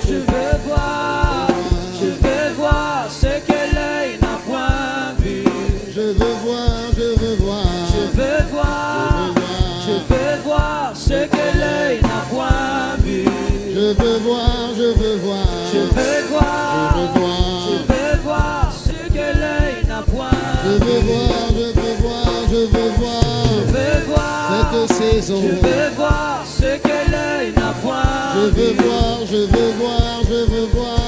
Je veux voir ce que l'œil n'a point vu. Je veux voir, je veux voir. Je veux voir ce que l'œil n'a point vu. Je veux voir, je veux voir. Je veux voir ce que l'œil n'a point vu. Je veux voir, je veux voir, je veux voir. Cette saison. Je veux voir ce que l'œil n'a point Je veux voir, je veux voir, je veux voir.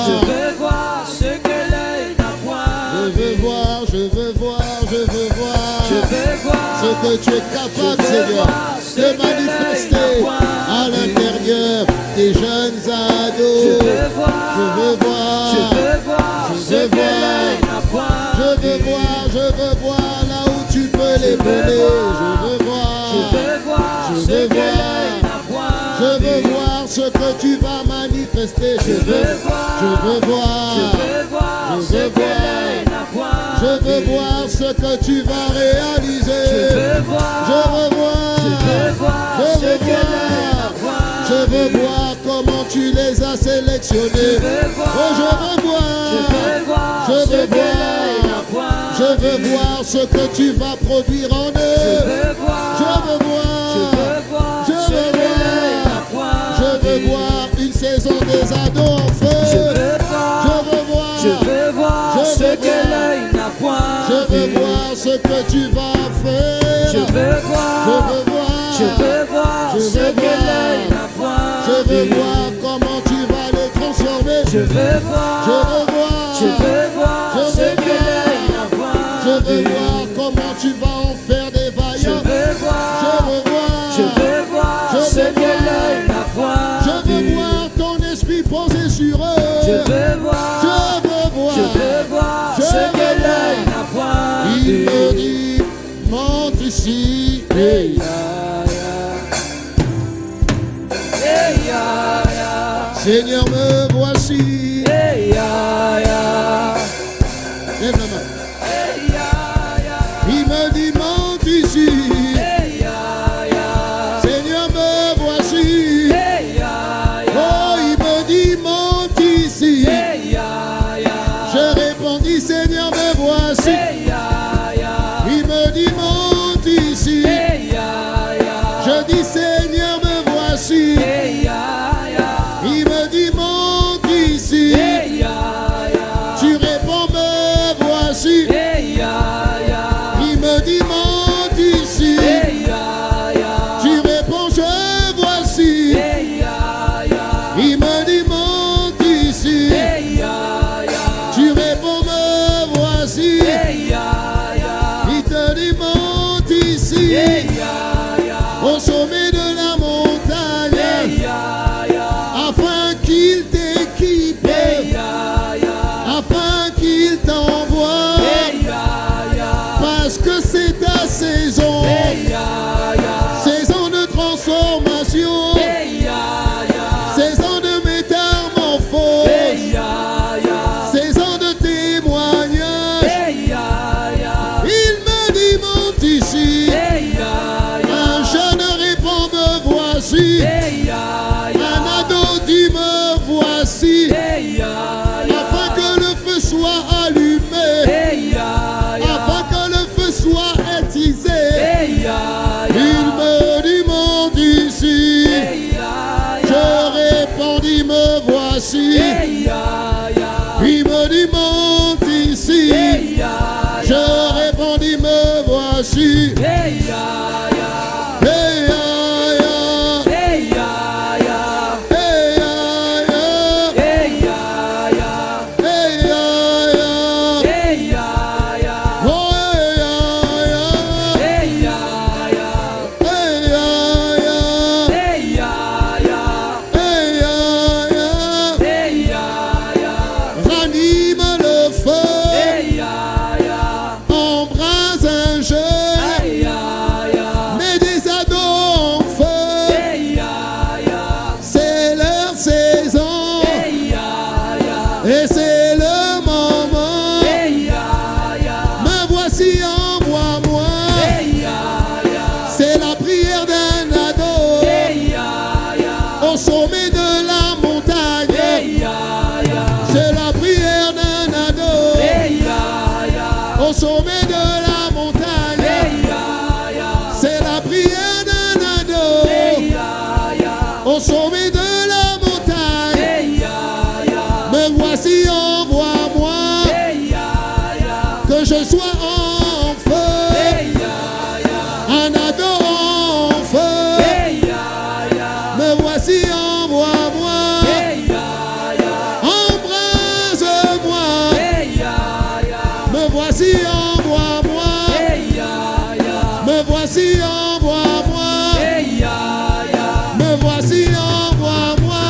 Je veux voir ce que l'œil n'a point Je veux voir, je veux voir, je veux voir. Je veux voir ce que tu es capable, Seigneur, de manifester à l'intérieur des jeunes ados. Je veux voir ce que l'œil n'a point Je veux voir là où tu peux les mener. Je veux voir ce que l'œil n'a point Je veux voir ce que tu vas manifester. Je veux voir ce que l'œil n'a point Je veux voir ce que tu vas réaliser. Je veux voir ce que l'œil n'a point Je veux voir comment tu les as sélectionnés. Je veux voir Je ce veux que l'œil n'a point Je veux voir ce que tu vas produire en eux. Je veux voir une saison des ados en feu. Je veux voir ce que l'œil n'a point Je veux voir ce que tu vas faire. Je veux voir ce que l'œil n'a point Je veux voir comment tu vas les transformer. Je veux voir ce que l'œil n'a point Je veux voir comment tu vas en faire des vaillants. Je veux voir ce que l'œil n'a point Je veux voir ton esprit posé sur eux. Je veux voir ce que l'œil n'a point Il me dit, monte ici. Hey, Seigneur, me voici. hey, Lève la main. Il me dit, monte ici. Seigneur, me voici. Oh, il me dit, monte ici. Je répondis, Seigneur, me voici. Il me dit, monte ici. Je dis, Seigneur, me voici. Il me dit, monte ici. Tu réponds, me voici. Il me dit, monte ici. Tu réponds, je voici. Il me dit, monte ici. Tu réponds, me voici. Il te dit, monte ici. Au sommet de la montagne, afin qu'il t'équipe, afin qu'il t'envoie, parce que c'est ta saison, saison de transformation, saison de métamorphose, saison de témoignage. Il me dit, monte ici. Un jeune répond, me voici. Un ado dit, me voici. Afin que le feu soit allumé, afin que le feu soit attisé. Il me dit, monte ici. Je répondis, me voici. Il me dit, monte ici. Je répondis, me voici. Hey, au sommet de la montagne. C'est la prière d'un ado. Au sommet de la montagne. C'est la prière d'un ado. Au sommet de la montagne. Me voici, envoie-moi. Que je sois en feu. Un ado en feu. Me voici, envoie-moi. Embrase-moi. Me voici, envoie-moi. Me voici, envoie-moi. Me voici, envoie-moi.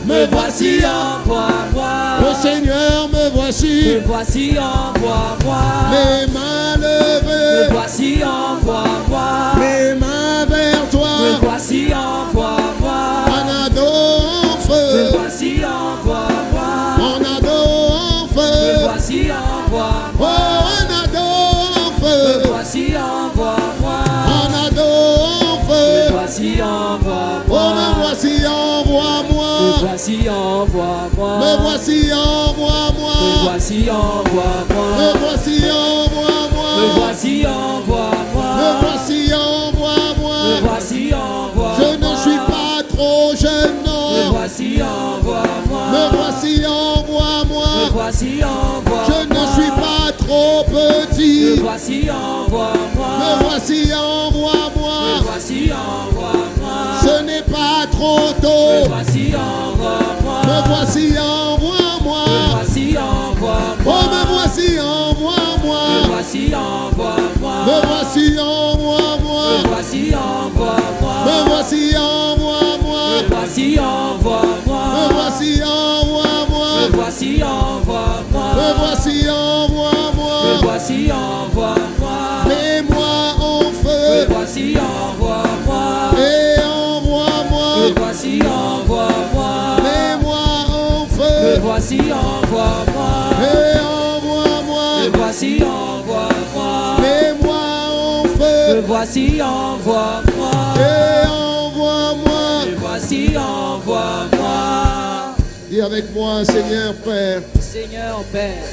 Me voici, envoie-moi. Oh Seigneur, me voici. Me voici, envoie-moi. Mes mains levées. Me voici, envoie-moi. Mes mains vers toi. Me voici, envoie-moi. Un ado en Me feu. voici, envoie-moi. Un ado en Me feu. voici, Oh, envoie-moi. un ado en Me feu. voici, envoie-moi. Un ado en Me feu. voici, envoie-moi. Oh, me voici, envoie-moi. Me voici, envoie-moi. Me voici, envoie-moi. Me voici, envoie-moi. Me voici, envoie-moi. Me voici, envoie-moi. Me voici, envoie-moi. Me voici, envoie-moi. Je ne suis pas trop jeune, Me non. voici, envoie-moi. Me voici, envoie-moi. Me voici, envoie-moi. Je ne suis pas trop petit. Me voici, envoie-moi. Me voici, Me envoie-moi. voici, envoie-moi. Ce n'est pas trop Me tôt. voici, envoie-moi. Me voici, envoie-moi. Me voici, envoie-moi. Oh, me voici, Me envoie-moi. voici, envoie-moi. Me voici, envoie-moi. Me voici, envoie-moi. Me voici, envoie-moi. Me voici, envoie-moi. Me voici, envoie-moi. Me voici, envoie-moi. Me voici, envoie-moi. Me voici, envoie-moi. Mets-moi en Me feu voici, envoie-moi. et Me envoie-moi. voici, envoie-moi. Mets-moi en Me feu voici, envoie-moi. et envoie-moi. Me voici, envoie-moi. Mets-moi en Me feu voici, envoie-moi. et envoie-moi. Me voici, envoie-moi. Dis avec moi, Seigneur Père, Seigneur Père,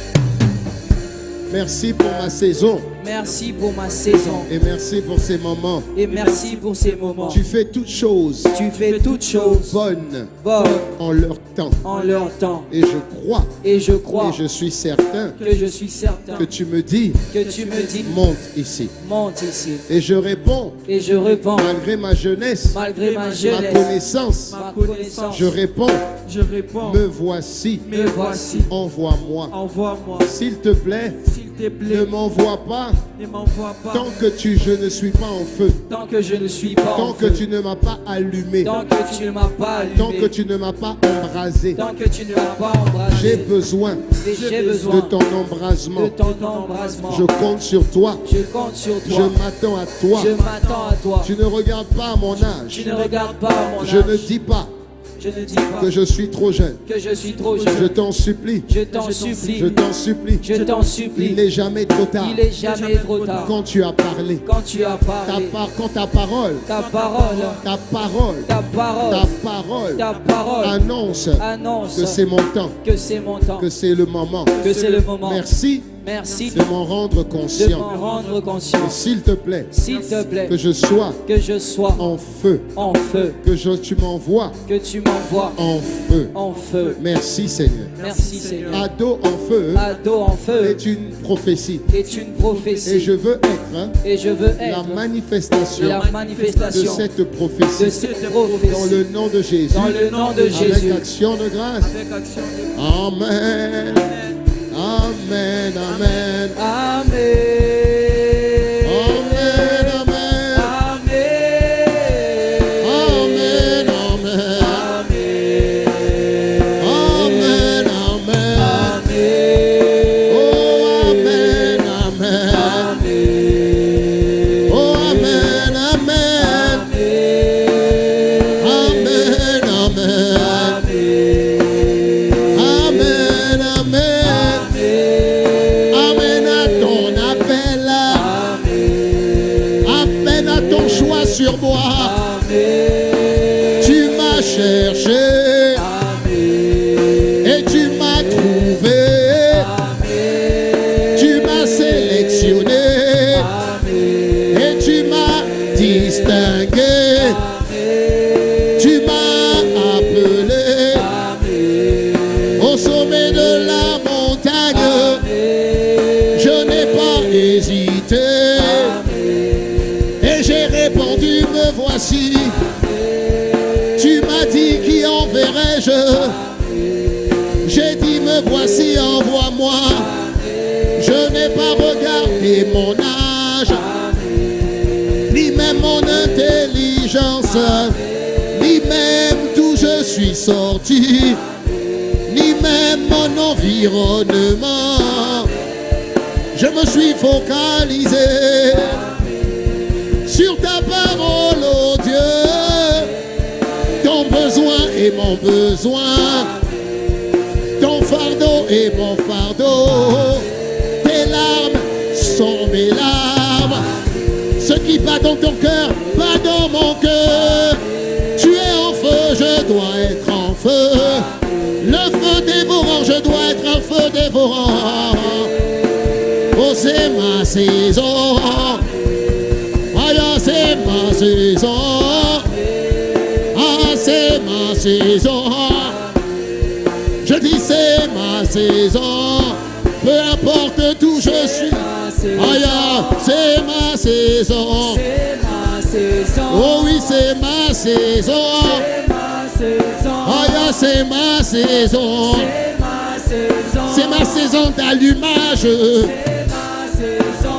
merci pour ma saison merci pour ma saison et merci pour ces moments. et merci pour ces moments. Tu fais toutes choses Tu fais toutes choses bonnes bonnes en leur temps. en leur temps. Et je crois Et je crois et je suis certain que je suis certain que tu me dis, que tu me dis monte ici. monte ici. Et je réponds, Et je réponds malgré ma jeunesse, malgré ma ma jeunesse, connaissance, ma connaissance. je réponds, Je réponds, me voici, Me voici. envoie-moi. envoie-moi. S'il te plaît, S'il te ne plaît, m'envoie pas ne m'envoie pas. tant que je ne suis pas en feu, Tant que je ne suis pas tant en que feu, tu ne m'as pas allumé, tant que tu ne m'as pas tant que allumé, tu ne m'as pas embrasé. tant que tu ne m'as pas J'ai embrassé, besoin et j'ai de besoin ton embrasement. de ton embrassement. Je compte sur toi. Je compte sur Je toi. m'attends à toi. Je m'attends à toi. Tu ne regardes pas à mon âge. Tu ne regardes pas à mon Je âge. ne dis pas Je ne dis pas que je suis trop jeune. que je suis trop Je jeune. t'en supplie. Je t'en supplie. Je t'en supplie. Je t'en Il supplie. n'est jamais trop tard. Il est jamais trop tard. Quand tu as parlé, Quand tu as parlé, quand ta parole, ta parole, ta parole, ta ta parole, parole ta parole annonce annonce que c'est mon temps, que c'est mon temps, que c'est le moment. que c'est le moment. Merci Merci de m'en rendre de m'en conscient. rendre Et conscient. s'il te plaît, S'il te plaît, que je sois que je sois en feu, en feu, que tu m'envoies que tu m'envoies en feu. en feu. Merci Seigneur. Merci Seigneur. Ado en feu Ado en feu est une prophétie. est une prophétie. Et je veux être Et je veux la être manifestation la de manifestation cette de prophétie cette dans prophétie. le nom de Jésus. Dans le nom de Avec Jésus. action de grâce. Avec action de Amen. Amen. Amen. Amen. Amen. Amen. Amen. Amen. Amen. Amen. Amen. Amen. Amen. Oh, amen. Amen. Amen. Oh, amen. Amen. Amen. Amen. Amen. Amen. Amen à ton appel. n'ai pas regardé mon âge, ni même mon intelligence, ni même d'où je suis sorti, ni même mon environnement. Je me suis focalisé sur ta parole, oh Dieu, ton besoin et mon besoin, ton fardeau et mon fardeau. Tes larmes sont mes larmes, ce qui bat dans ton cœur, bat dans mon cœur. Tu es en feu, je dois être en feu. Le feu dévorant, je dois être un feu dévorant. Oh, c'est ma saison. Ah, c'est ma saison. Ah, c'est ma saison. Je dis c'est ma saison. Peu importe d'où je suis. Ah, c'est ma saison. Oh oui, c'est ma saison. Ah, c'est ma saison. C'est ma saison d'allumage.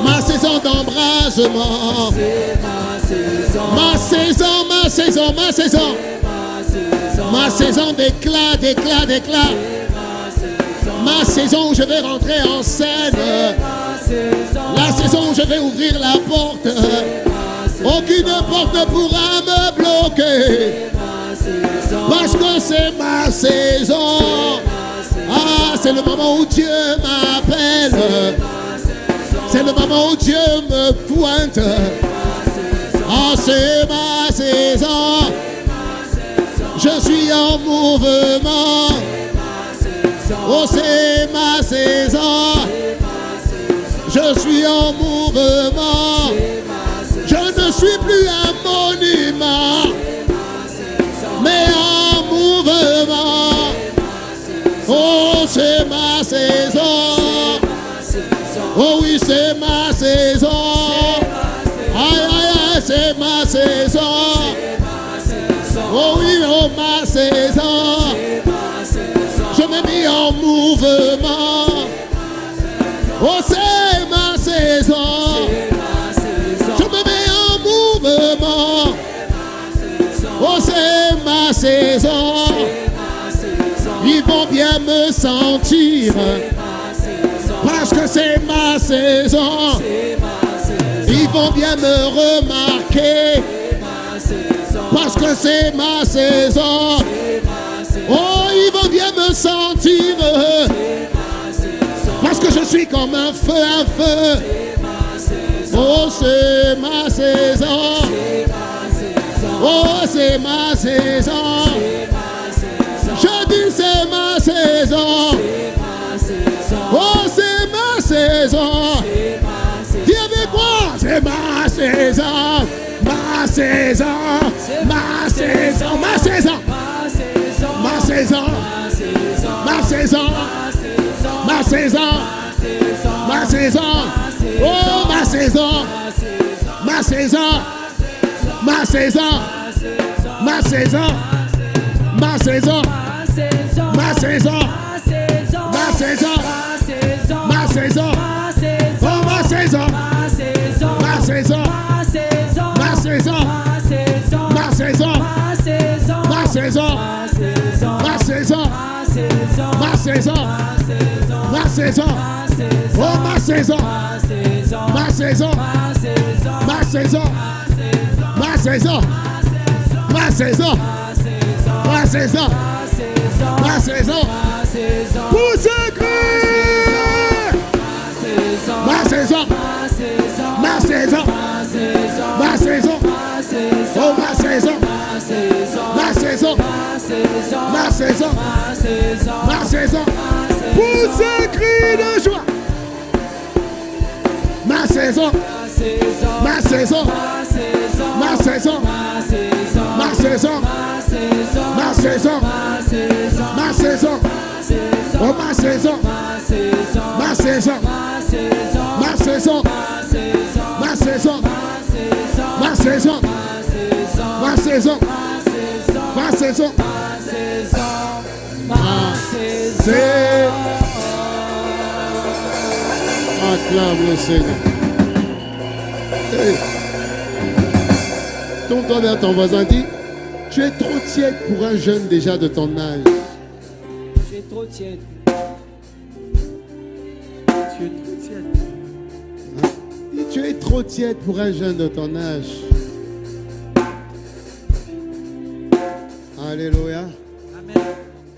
Ma saison d'embrasement. Ma saison, ma saison, ma saison. Ma saison d'éclat, d'éclat, d'éclat. Ma saison où je vais rentrer en scène. La saison où je vais ouvrir la porte. Aucune porte ne pourra me bloquer. Parce que c'est ma saison. Ah, c'est le moment où Dieu m'appelle. C'est le moment où Dieu me pointe. Ah, c'est ma saison. Je suis en mouvement. Oh, c'est ma saison. Je suis en mouvement. Je ne suis plus un monument, mais en mouvement. Oh, c'est ma saison. Oh oui, c'est ma saison. Aïe, aïe, aïe, c'est ma saison. Oh oui, oh ma saison. Je me mis en mouvement. Oh, c'est ma saison. Je me mets en mouvement. Oh, c'est ma saison. Ils vont bien me sentir. Parce que c'est ma saison. Ils vont bien me remarquer. Parce que c'est ma saison. Oh, ils vont bien me sentir. Parce que je suis comme un feu, un feu. Oh, c'est ma saison. Oh, c'est ma saison. Je dis c'est ma saison. Oh, c'est ma saison. Dis avec moi, c'est ma saison. Ma saison. Ma saison. Ma saison. Ma saison. Ma saison. Ma saison. Ma saison. Oh, ma saison. Ma saison. Ma saison. Ma saison. Ma saison. Ma saison. Ma saison. Ma saison. Oh, ma saison. Ma saison. Ma saison. Ma saison. Ma saison. Ma saison. Ma saison. Ma saison. Oh, ma saison. Ma saison. Ma saison. Ma saison. Ma saison. Ma saison. Ma saison. Pour ce cri. Ma saison. Ma saison. Ma saison. Oh, ma saison. Ma saison. Ma saison. Ma saison. Pour ce cri de joie. Ma saison. Ma saison. Ma saison. Ma saison. Ma saison. Ma saison. Oh, ma saison. Ma saison. Ma saison. Ma saison. Ma saison. Ma saison. Ma saison. Ma saison. Acclame le Seigneur. Hey. Tourne-toi vers ton voisin, dis, tu es trop tiède pour un jeune déjà de ton âge. Tu es trop tiède. Tu es trop tiède. Dis, tu es trop tiède pour un jeune de ton âge. Alléluia. Amen.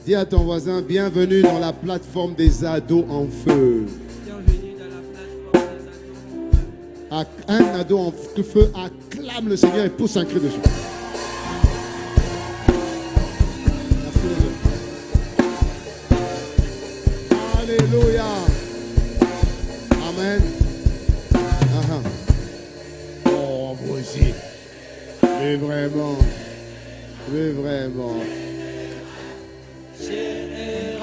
Dis à ton voisin, bienvenue dans la plateforme des ados en feu. Bienvenue dans la plateforme des ados. Un ado en feu acclame le Seigneur et pousse un cri de joie. Merci les autres. Alléluia. Amen. Oh, moi aussi. Mais vraiment. Mais vraiment.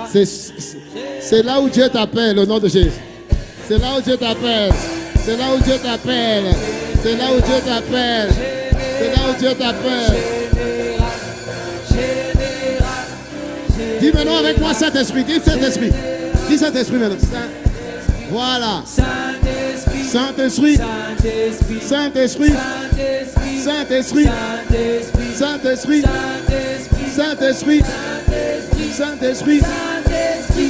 C'est là où Dieu t'appelle, au nom de Jésus. C'est là où Dieu t'appelle. C'est là où Dieu t'appelle. C'est là où Dieu t'appelle. C'est là où Dieu t'appelle. Dis maintenant avec moi Saint-Esprit. Dis Saint-Esprit. Dis Saint-Esprit maintenant. Voilà. Saint-Esprit. Saint-Esprit. Saint-Esprit. Saint-Esprit. Saint-Esprit. Saint-Esprit. Saint-Esprit.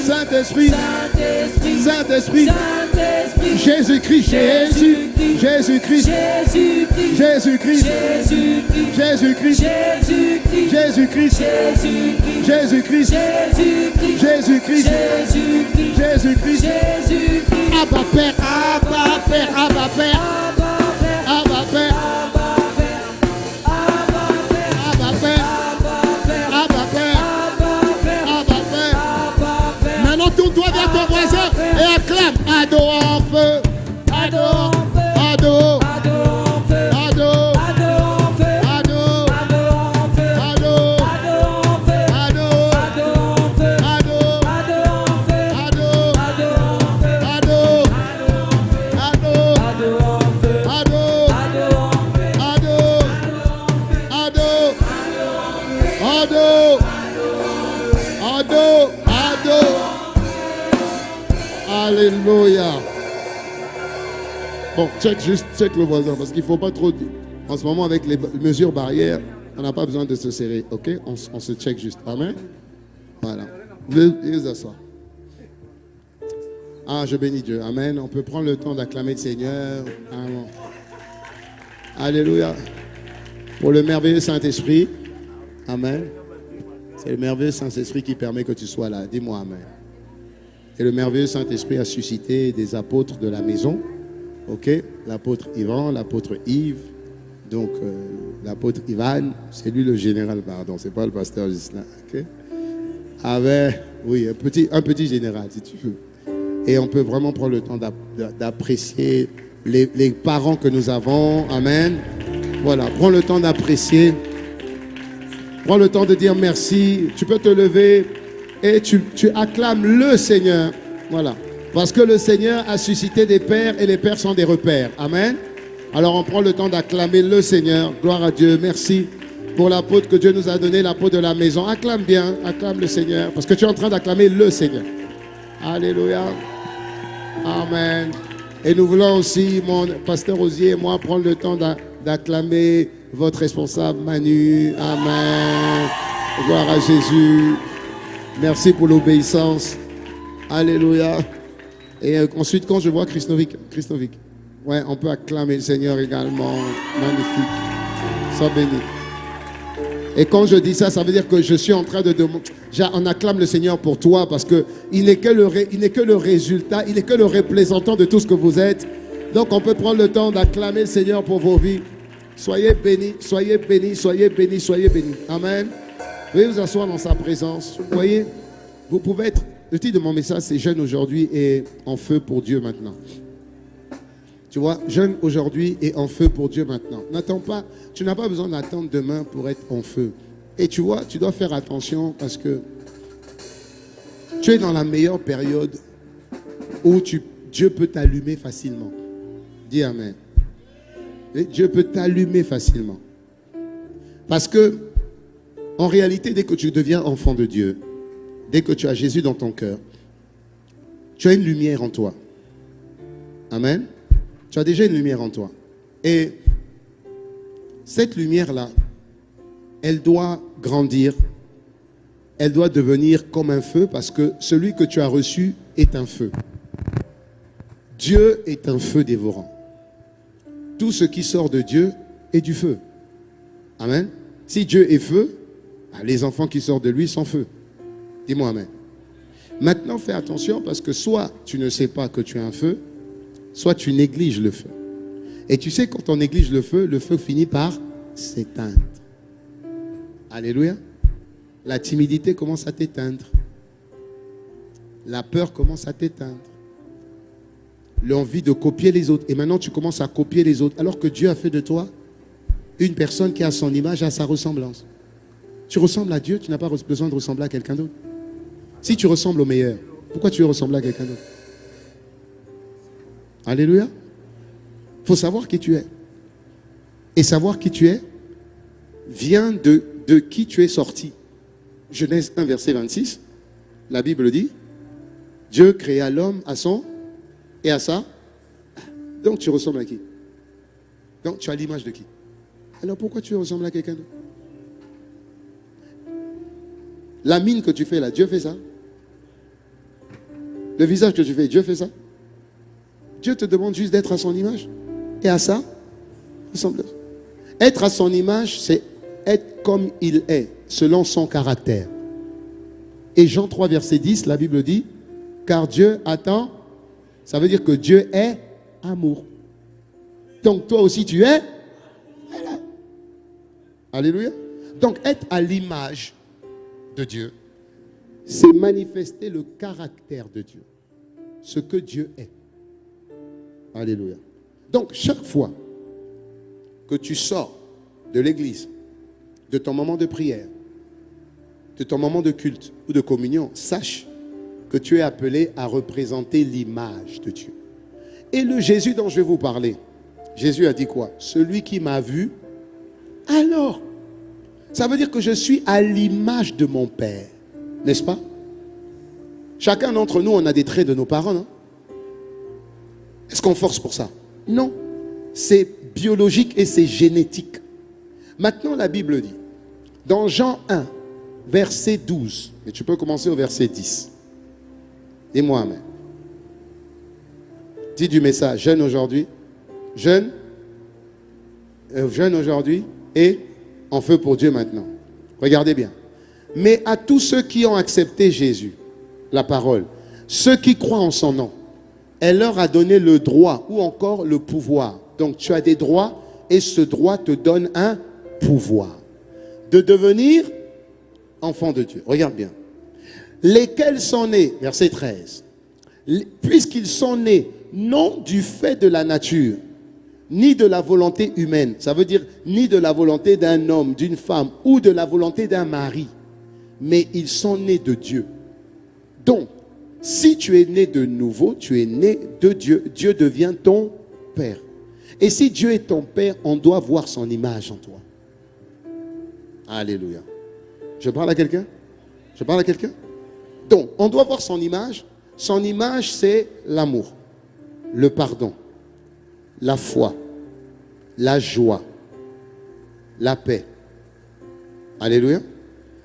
Saint-Esprit. Saint-Esprit. Saint-Esprit. Jésus-Christ. Jésus-Christ. Jésus-Christ. Jésus-Christ. Jésus-Christ. Jésus-Christ. Jésus-Christ. Jésus-Christ. Abba Père. Abba Père. Abba Père. Abba Père. Abba Père. Abba Père. Abba Père. Maintenant tourne-toi vers ton voisin et acclame. Ado en feu. Ado. Ado. Ado. Alléluia. Bon, check le voisin parce qu'il ne faut pas trop. En ce moment, avec les mesures barrières, on n'a pas besoin de se serrer. Ok? On se check juste. Amen. Voilà. Veuillez asseoir. Ah, je bénis Dieu. Amen. On peut prendre le temps d'acclamer le Seigneur. Amen. Alléluia. Pour le merveilleux Saint-Esprit. Amen. C'est le merveilleux Saint-Esprit qui permet que tu sois là. Dis-moi Amen. Et le merveilleux Saint-Esprit a suscité des apôtres de la maison. Ok, l'apôtre Ivan, l'apôtre Yves, donc l'apôtre Ivan, c'est lui le général, pardon, c'est pas le pasteur Gislain. Ok, avec, oui, un petit général, si tu veux. Et on peut vraiment prendre le temps d'apprécier les parents que nous avons. Amen. Voilà, prends le temps d'apprécier. Prends le temps de dire merci. Tu peux te lever. Et tu acclames le Seigneur. Voilà. Parce que le Seigneur a suscité des pères et les pères sont des repères. Amen. Alors on prend le temps d'acclamer le Seigneur. Gloire à Dieu. Merci pour l'apôtre que Dieu nous a donné, l'apôtre de la maison. Acclame bien. Acclame le Seigneur. Parce que tu es en train d'acclamer le Seigneur. Alléluia. Amen. Et nous voulons aussi, mon pasteur Osier et moi, prendre le temps d'acclamer votre responsable Manu. Amen. Gloire à Jésus. Merci pour l'obéissance. Alléluia. Et ensuite, quand je vois Christovic, ouais, on peut acclamer le Seigneur également. Magnifique. Sois béni. Et quand je dis ça, ça veut dire que je suis en train de demander. On acclame le Seigneur pour toi parce qu'il n'est que le résultat, il n'est que le représentant de tout ce que vous êtes. Donc on peut prendre le temps d'acclamer le Seigneur pour vos vies. Soyez bénis, soyez bénis, soyez bénis, soyez bénis. Amen. Veuillez vous asseoir dans sa présence. Vous voyez, vous pouvez être. Le titre de mon message, c'est Jeune aujourd'hui et en feu pour Dieu maintenant. Tu vois, jeune aujourd'hui et en feu pour Dieu maintenant. N'attends pas, tu n'as pas besoin d'attendre demain pour être en feu. Et tu vois, tu dois faire attention parce que tu es dans la meilleure période où Dieu peut t'allumer facilement. Dis Amen. Et Dieu peut t'allumer facilement. Parce que, en réalité, dès que tu deviens enfant de Dieu, dès que tu as Jésus dans ton cœur, tu as une lumière en toi. Amen. Tu as déjà une lumière en toi. Et cette lumière-là, elle doit grandir. Elle doit devenir comme un feu parce que celui que tu as reçu est un feu. Dieu est un feu dévorant. Tout ce qui sort de Dieu est du feu. Amen. Si Dieu est feu, les enfants qui sortent de lui sont feu. Dis-moi amen. Maintenant, fais attention parce que soit tu ne sais pas que tu as un feu, soit tu négliges le feu. Et tu sais, quand on néglige le feu finit par s'éteindre. Alléluia. La timidité commence à t'éteindre. La peur commence à t'éteindre. L'envie de copier les autres. Et maintenant, tu commences à copier les autres. Alors que Dieu a fait de toi une personne qui a son image, à sa ressemblance. Tu ressembles à Dieu, tu n'as pas besoin de ressembler à quelqu'un d'autre. Si tu ressembles au meilleur, pourquoi tu veux ressembler à quelqu'un d'autre? Alléluia. Il faut savoir qui tu es. Et savoir qui tu es vient de qui tu es sorti. Genèse 1, verset 26. La Bible dit, Dieu créa l'homme à son et à sa. Donc tu ressembles à qui? Donc tu as l'image de qui? Alors pourquoi tu ressembles à quelqu'un d'autre? La mine que tu fais là, Dieu fait ça. Le visage que tu fais, Dieu fait ça. Dieu te demande juste d'être à son image et à ça ressemblance. Être à son image, c'est être comme il est, selon son caractère. Et Jean 3, verset 10, la Bible dit, car Dieu attend, ça veut dire que Dieu est amour. Donc toi aussi tu es. Voilà. Alléluia. Donc être à l'image de Dieu, c'est manifester le caractère de Dieu, ce que Dieu est. Alléluia. Donc chaque fois que tu sors de l'église, de ton moment de prière, de ton moment de culte ou de communion, sache que tu es appelé à représenter l'image de Dieu. Et le Jésus dont je vais vous parler, Jésus a dit quoi? Celui qui m'a vu, alors, ça veut dire que je suis à l'image de mon Père, n'est-ce pas? Chacun d'entre nous, on a des traits de nos parents, non? Est-ce qu'on force pour ça? Non. C'est biologique et c'est génétique. Maintenant, la Bible dit, dans Jean 1, verset 12, et tu peux commencer au verset 10. Dis-moi amen. Dis du message, jeune aujourd'hui, jeune aujourd'hui et en feu pour Dieu maintenant. Regardez bien. Mais à tous ceux qui ont accepté Jésus, la parole, ceux qui croient en son nom, elle leur a donné le droit ou encore le pouvoir. Donc tu as des droits et ce droit te donne un pouvoir de devenir enfant de Dieu. Regarde bien. Lesquels sont nés, verset 13, puisqu'ils sont nés non du fait de la nature, ni de la volonté humaine, ça veut dire ni de la volonté d'un homme, d'une femme ou de la volonté d'un mari, mais ils sont nés de Dieu. Donc, si tu es né de nouveau, tu es né de Dieu. Dieu devient ton Père. Et si Dieu est ton Père, on doit voir son image en toi. Alléluia. Je parle à quelqu'un? Je parle à quelqu'un? Donc, on doit voir son image. Son image, c'est l'amour, le pardon, la foi, la joie, la paix. Alléluia.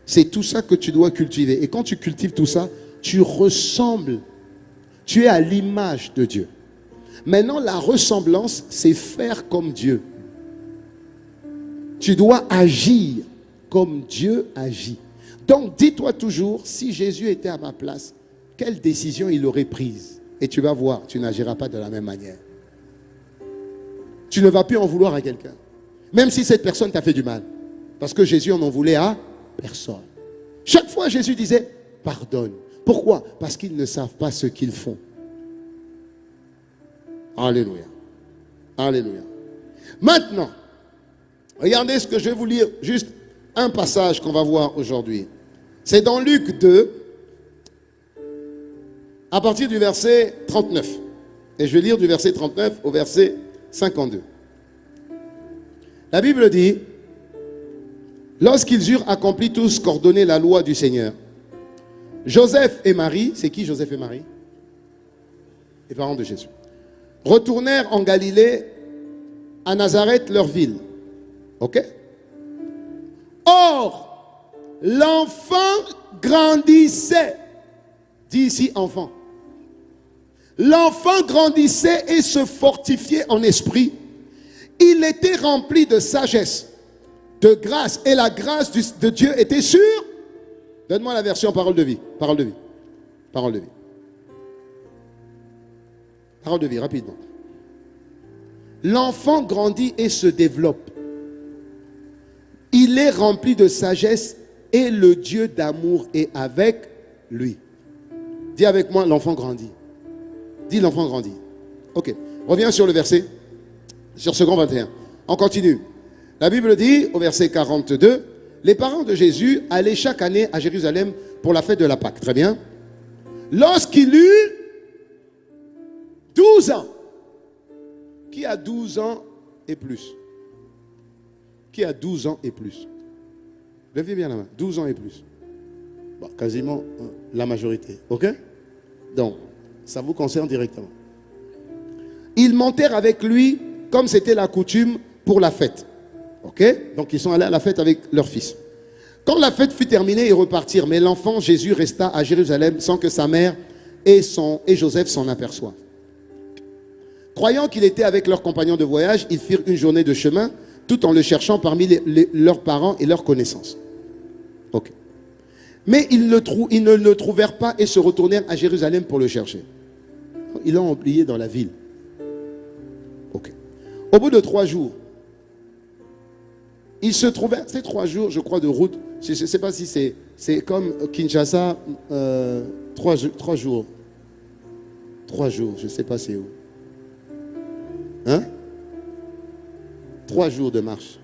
C'est tout ça que tu dois cultiver. Et quand tu cultives tout ça, tu ressembles. Tu es à l'image de Dieu. Maintenant, la ressemblance, c'est faire comme Dieu. Tu dois agir comme Dieu agit. Donc, dis-toi toujours, si Jésus était à ma place, quelle décision il aurait prise? Et tu vas voir, tu n'agiras pas de la même manière. Tu ne vas plus en vouloir à quelqu'un. Même si cette personne t'a fait du mal. Parce que Jésus en voulait à personne. Chaque fois, Jésus disait, pardonne. Pourquoi? Parce qu'ils ne savent pas ce qu'ils font. Alléluia. Alléluia. Maintenant, regardez ce que je vais vous lire. Juste un passage qu'on va voir aujourd'hui. C'est dans Luc 2, à partir du verset 39. Et je vais lire du verset 39 au verset 52. La Bible dit, lorsqu'ils eurent accompli tous qu'ordonnait la loi du Seigneur, Joseph et Marie, c'est qui Joseph et Marie? Les parents de Jésus. retournèrent en Galilée, à Nazareth, leur ville. Ok? Or, l'enfant grandissait. Dis ici enfant. L'enfant grandissait et se fortifiait en esprit. Il était rempli de sagesse, de grâce. Et la grâce de Dieu était sur. Donne-moi la version parole de vie. Parole de vie. Parole de vie. Parole de vie, rapidement. L'enfant grandit et se développe. Il est rempli de sagesse et le Dieu d'amour est avec lui. Dis avec moi, l'enfant grandit. Dis l'enfant grandit. Ok, reviens sur le verset, sur second 21. On continue. La Bible dit au verset 42, les parents de Jésus allaient chaque année à Jérusalem pour la fête de la Pâque. Très bien. Lorsqu'il eut 12 ans. Qui a 12 ans et plus? Qui a 12 ans et plus? Levez bien la main. 12 ans et plus. Bon, quasiment la majorité. Ok? Donc, ça vous concerne directement. Ils montèrent avec lui comme c'était la coutume pour la fête. Ok? Donc, ils sont allés à la fête avec leur fils. Quand la fête fut terminée, ils repartirent. Mais l'enfant Jésus resta à Jérusalem sans que sa mère et Joseph s'en aperçoivent. Croyant qu'il était avec leurs compagnons de voyage, ils firent une journée de chemin, tout en le cherchant parmi leurs parents et leurs connaissances. Ok. Mais ils ne le trouvèrent pas et se retournèrent à Jérusalem pour le chercher. Ils l'ont oublié dans la ville. Ok. Au bout de 3 jours, ils se trouvèrent, c'est 3 jours, je crois, de route. Je ne sais pas si c'est comme Kinshasa, 3 jours. 3 jours, je ne sais pas c'est où. Hein? 3 jours de marche.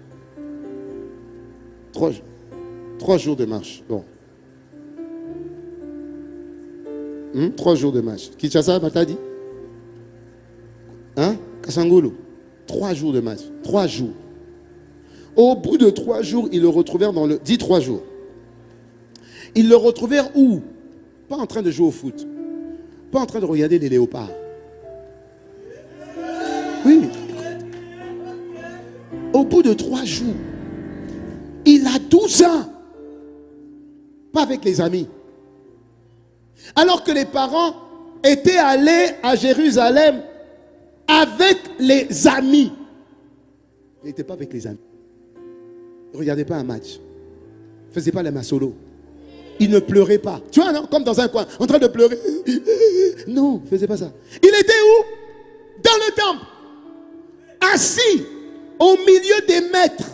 3 jours de marche. Bon. 3 jours de marche. Kinshasa, t'as dit? Hein? Kasangulu. 3 jours de marche. 3 jours. Au bout de 3 jours, ils le retrouvèrent dans le... Dis 3 jours. Ils le retrouvèrent où? Pas en train de jouer au foot. Pas en train de regarder les léopards. Oui. Au bout de 3 jours, il a 12 ans. Pas avec les amis. Alors que les parents étaient allés à Jérusalem avec les amis. Il n'était pas avec les amis. Il ne regardait pas un match. Il ne faisait pas les massolos. Il ne pleurait pas. Tu vois, non? Comme dans un coin, en train de pleurer. Non, il ne faisait pas ça. Il était où? Dans le temple. Assis au milieu des maîtres.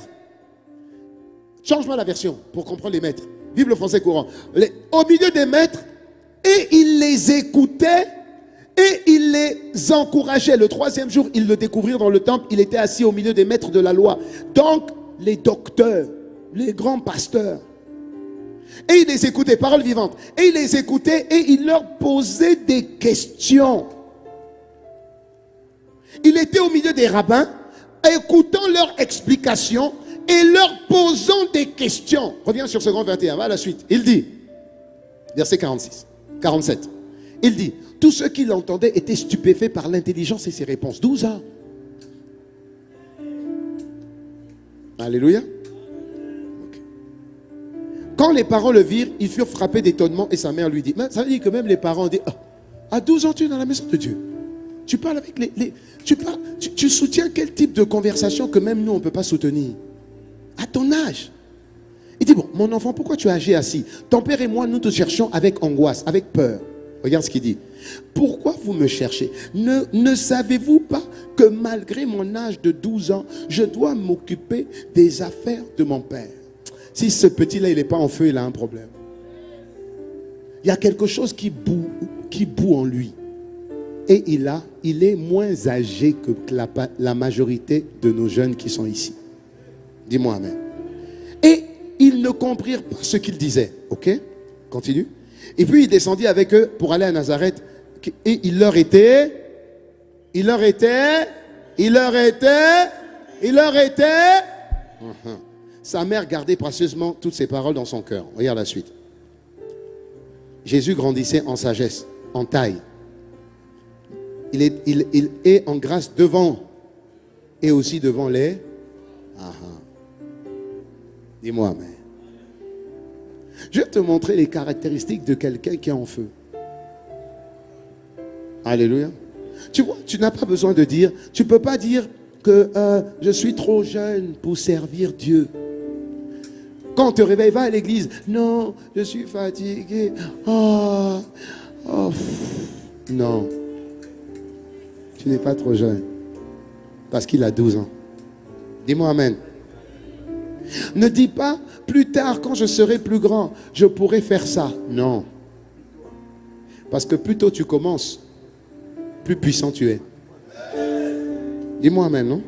Change-moi la version pour comprendre les maîtres. Vive le français courant. Au milieu des maîtres, et il les écoutait et il les encourageait. Le 3e jour, ils le découvrirent dans le temple. Il était assis au milieu des maîtres de la loi. Donc, les docteurs, les grands pasteurs. Et il les écoutait, parole vivante. Et il les écoutait et il leur posait des questions. Il était au milieu des rabbins, écoutant leurs explications et leur posant des questions. Reviens sur second 21, va à la suite. Il dit, verset 47. Il dit, tous ceux qui l'entendaient étaient stupéfaits par l'intelligence et ses réponses. 12 ans. Alléluia. Okay. Quand les parents le virent, ils furent frappés d'étonnement et sa mère lui dit, mais ça veut dire que même les parents disent, oh, à 12 ans tu es dans la maison de Dieu. Tu parles avec tu soutiens quel type de conversation que même nous on ne peut pas soutenir à ton âge. Il dit, bon, mon enfant, pourquoi tu es âgé assis? Ton père et moi, nous te cherchons avec angoisse, avec peur. Regarde ce qu'il dit. Pourquoi vous me cherchez? Ne savez-vous pas que malgré mon âge de 12 ans, je dois m'occuper des affaires de mon père? Si ce petit-là, il n'est pas en feu, il a un problème. Il y a quelque chose qui bout en lui. Et il est moins âgé que la majorité de nos jeunes qui sont ici. Dis-moi amen. Et ils ne comprirent pas ce qu'il disait. Ok? Continue. Et puis il descendit avec eux pour aller à Nazareth. Et il leur était. Sa mère gardait précieusement toutes ces paroles dans son cœur. Regarde la suite. Jésus grandissait en sagesse, en taille, Il est en grâce devant et aussi devant les... Ah, ah. Dis-moi, mais... Je vais te montrer les caractéristiques de quelqu'un qui est en feu. Alléluia. Tu vois, tu n'as pas besoin de dire, tu ne peux pas dire que je suis trop jeune pour servir Dieu. Quand on te réveille, va à l'église. Non, je suis fatigué. Oh, non. Tu n'es pas trop jeune. Parce qu'il a 12 ans. Dis-moi amen. Ne dis pas, plus tard, quand je serai plus grand, je pourrai faire ça. Non. Parce que plus tôt tu commences, plus puissant tu es. Dis-moi amen, non?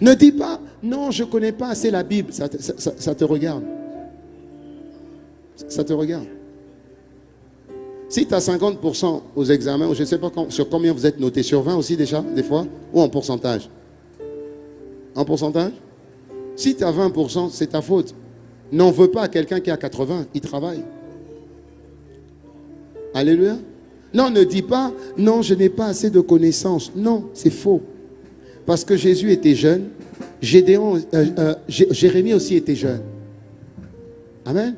Ne dis pas, non, je ne connais pas assez la Bible. Ça te regarde. Ça te regarde. Si tu as 50% aux examens, je ne sais pas sur combien vous êtes noté, sur 20 aussi déjà, des fois, ou en pourcentage? En pourcentage? Si tu as 20%, c'est ta faute. N'en veux pas à quelqu'un qui a 80, il travaille. Alléluia. Non, ne dis pas, non, je n'ai pas assez de connaissances. Non, c'est faux. Parce que Jésus était jeune, Jérémie aussi était jeune. Amen.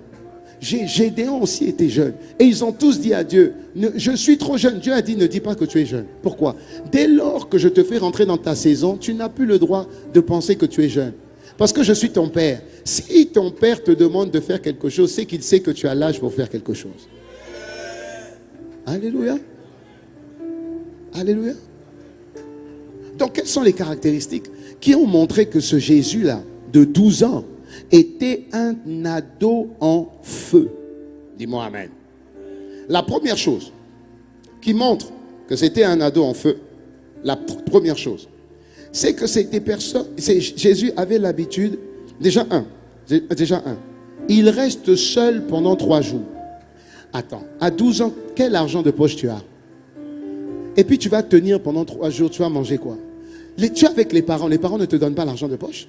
Gédéon aussi était jeune. Et ils ont tous dit à Dieu, je suis trop jeune. Dieu a dit, ne dis pas que tu es jeune. Pourquoi? Dès lors que je te fais rentrer dans ta saison, tu n'as plus le droit de penser que tu es jeune. Parce que je suis ton père. Si ton père te demande de faire quelque chose, c'est qu'il sait que tu as l'âge pour faire quelque chose. Alléluia. Alléluia. Donc, quelles sont les caractéristiques qui ont montré que ce Jésus-là, de 12 ans, était un ado en feu? Dis-moi amen. La première chose qui montre que c'était un ado en feu, la première chose, c'est que c'était personne. Jésus avait l'habitude, déjà un, il reste seul pendant 3 jours. Attends, à 12 ans, quel argent de poche tu as? Et puis tu vas tenir pendant 3 jours, tu vas manger quoi? Tu es avec les parents ne te donnent pas l'argent de poche.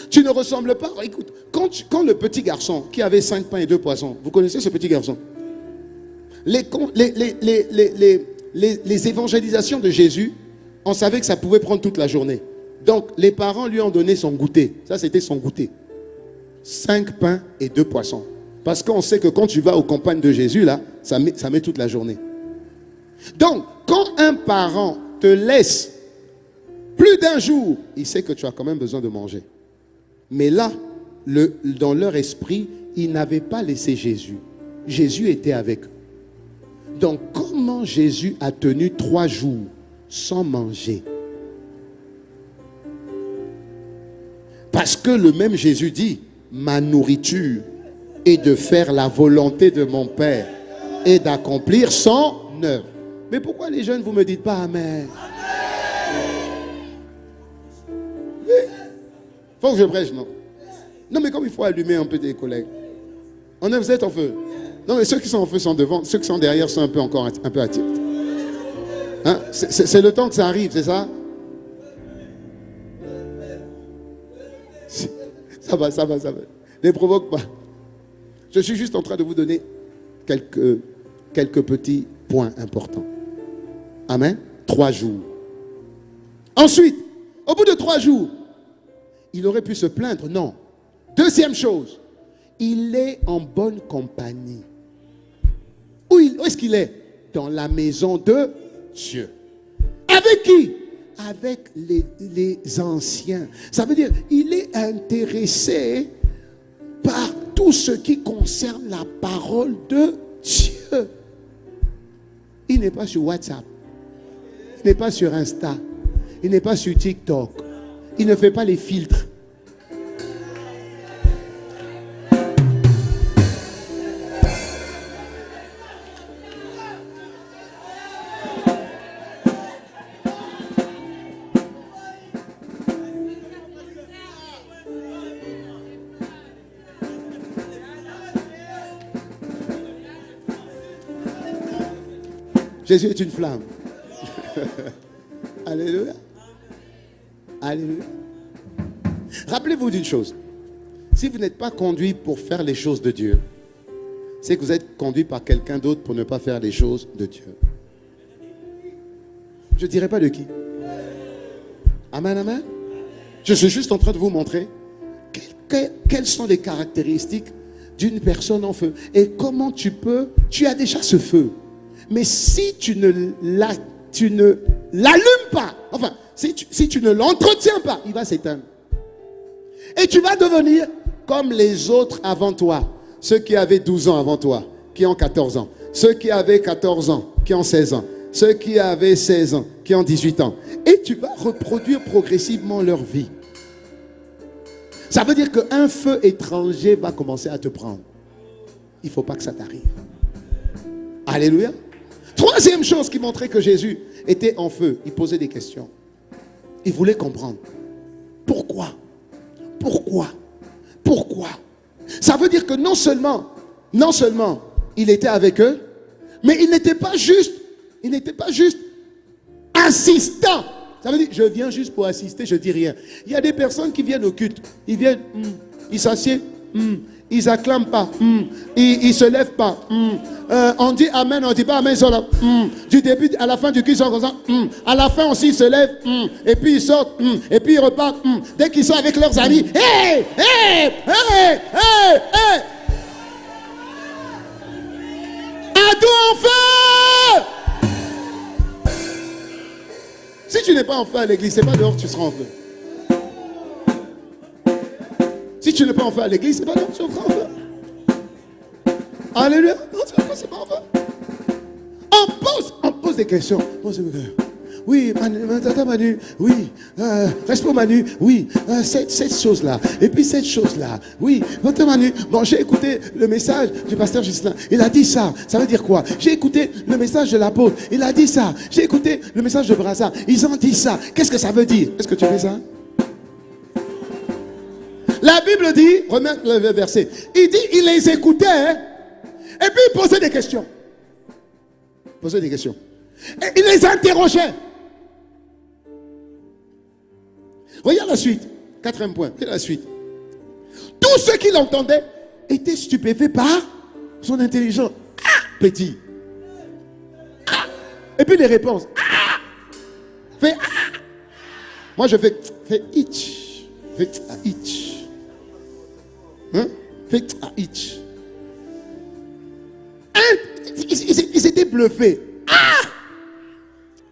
Tu ne ressembles pas. Écoute, quand le petit garçon qui avait 5 pains et 2 poissons, vous connaissez ce petit garçon? Les évangélisations de Jésus, on savait que ça pouvait prendre toute la journée. Donc les parents lui ont donné son goûter. Ça, c'était son goûter. 5 pains et 2 poissons. Parce qu'on sait que quand tu vas aux campagnes de Jésus, là, ça met toute la journée. Donc, quand un parent te laisse plus d'1 jour, il sait que tu as quand même besoin de manger. Mais là, dans leur esprit, ils n'avaient pas laissé Jésus. Jésus était avec eux. Donc, comment Jésus a tenu 3 jours sans manger? Parce que le même Jésus dit, ma nourriture est de faire la volonté de mon Père et d'accomplir son œuvre. Mais pourquoi les jeunes, vous ne me dites pas amen? Il faut que je prêche, non? Non, mais comme il faut allumer un peu des collègues. Vous êtes en feu. Non, mais ceux qui sont en feu sont devant. Ceux qui sont derrière sont un peu à tilt. Hein? C'est le temps que ça arrive, c'est ça? Ça va. Ne les provoque pas. Je suis juste en train de vous donner quelques petits points importants. Amen. 3 jours. Ensuite, au bout de 3 jours, il aurait pu se plaindre. Non. Deuxième chose, il est en bonne compagnie. Où est-ce qu'il est? Dans la maison de Dieu. Avec qui? Avec les anciens. Ça veut dire, il est intéressé par tout ce qui concerne la parole de Dieu. Il n'est pas sur WhatsApp. Il n'est pas sur Insta. Il n'est pas sur TikTok. Il ne fait pas les filtres. Jésus est une flamme. Alléluia. Alléluia. Rappelez-vous d'une chose. Si vous n'êtes pas conduit pour faire les choses de Dieu, c'est que vous êtes conduit par quelqu'un d'autre pour ne pas faire les choses de Dieu. Je ne dirai pas de qui. Amen, amen. Je suis juste en train de vous montrer quelles sont les caractéristiques d'une personne en feu. Et comment tu as déjà ce feu. Mais si tu ne l'allumes pas, enfin, si tu ne l'entretiens pas, il va s'éteindre. Et tu vas devenir comme les autres avant toi. Ceux qui avaient 12 ans avant toi, qui ont 14 ans. Ceux qui avaient 14 ans, qui ont 16 ans. Ceux qui avaient 16 ans, qui ont 18 ans. Et tu vas reproduire progressivement leur vie. Ça veut dire qu'un feu étranger va commencer à te prendre. Il ne faut pas que ça t'arrive. Alléluia. Troisième chose qui montrait que Jésus était en feu. Il posait des questions. Il voulait comprendre. Pourquoi? Pourquoi? Pourquoi? Ça veut dire que non seulement il était avec eux, mais il n'était pas juste assistant. Ça veut dire, je viens juste pour assister, je dis rien. Il y a des personnes qui viennent au culte. Ils viennent, ils s'assiedent, ils acclament pas, ils se lèvent pas. On dit amen, on dit pas amen, ils sont là. Du début à la fin du culte, ils sont comme ça. À la fin aussi, ils se lèvent, et puis ils sortent, et puis ils repartent. Dès qu'ils sont avec leurs amis, hey, hey, hey, hey, hey. Ado en feu! Si tu n'es pas en feu à l'église, c'est pas dehors que tu seras en feu. Si tu n'es pas en feu à l'église, c'est pas dehors que tu seras en feu. Alléluia. Non, c'est pas en feu. On pose des questions. Oui, Tata Manu, oui, Respo Manu, oui, cette chose-là, et puis cette chose-là, oui, Tata Manu, bon, j'ai écouté le message du pasteur Gislain, il a dit ça veut dire quoi? J'ai écouté le message de l'apôtre, il a dit ça, j'ai écouté le message de Brazza, ils ont dit ça, qu'est-ce que ça veut dire? Est-ce que tu fais ça? La Bible dit, remarque le verset, il dit, il les écoutait, et puis il posait des questions. Et il les interrogeait. Regarde la suite. Quatrième point. Regarde la suite. Tous ceux qui l'entendaient étaient stupéfaits par son intelligence. Petit. Et puis les réponses. Fais. Moi je fais itch. Fais itch. Fais itch. Ils étaient bluffés.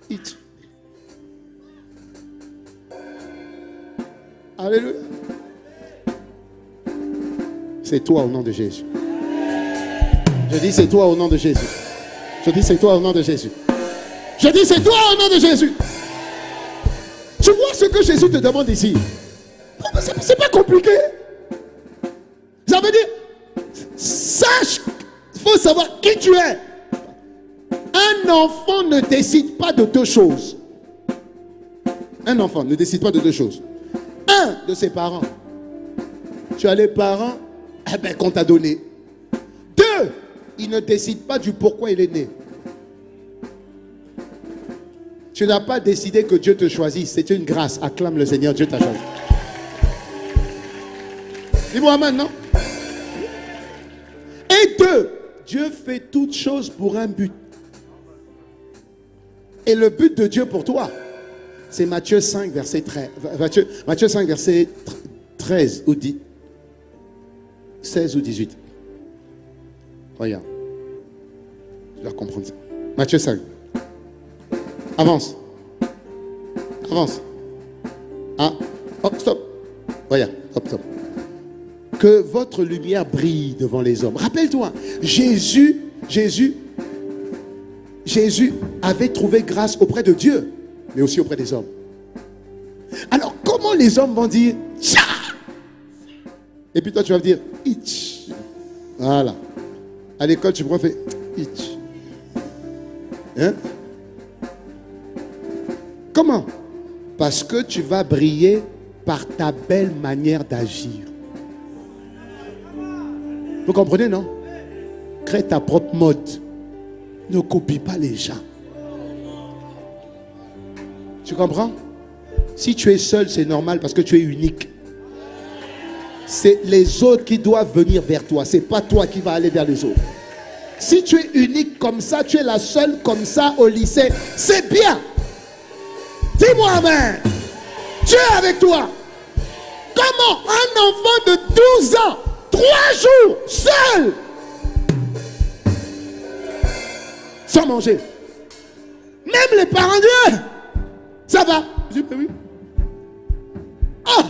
Itch. Alléluia. C'est toi au nom de Jésus. Je dis c'est toi au nom de Jésus. Je dis c'est toi au nom de Jésus. Je dis c'est toi au nom de Jésus. Tu vois ce que Jésus te demande ici? C'est pas compliqué. Ça veut dire, sache, il faut savoir qui tu es. Un enfant ne décide pas de deux choses. Un enfant ne décide pas de deux choses. Un de ses parents. Tu as les parents qu'on t'a donné. Deux, il ne décide pas du pourquoi il est né. Tu n'as pas décidé que Dieu te choisisse. C'est une grâce. Acclame le Seigneur, Dieu t'a choisi. Dis-moi amen, non? Et deux, Dieu fait toutes choses pour un but. Et le but de Dieu pour toi, c'est Matthieu 5, verset 13. Matthieu 5, verset 13 ou 10. 16 ou 18. Regarde. Je dois comprendre ça. Matthieu 5. Avance. Avance. Ah. Hop, stop. Regarde. Hop, stop. Que votre lumière brille devant les hommes. Rappelle-toi, Jésus avait trouvé grâce auprès de Dieu, mais aussi auprès des hommes. Alors, comment les hommes vont dire tcha? Et puis toi, tu vas dire itch. Voilà. À l'école, tu pourras faire itch. Hein? Comment? Parce que tu vas briller par ta belle manière d'agir. Vous comprenez, non? Crée ta propre mode. Ne copie pas les gens. Tu comprends? Si tu es seul, c'est normal parce que tu es unique. C'est les autres qui doivent venir vers toi. C'est pas toi qui vas aller vers les autres. Si tu es unique comme ça, tu es la seule comme ça au lycée, c'est bien. Dis-moi amen. Dieu est avec toi. Comment un enfant de 12 ans, 3 jours, seul, sans manger. Même les parents disent, ça va. Je dis, oui. Ah,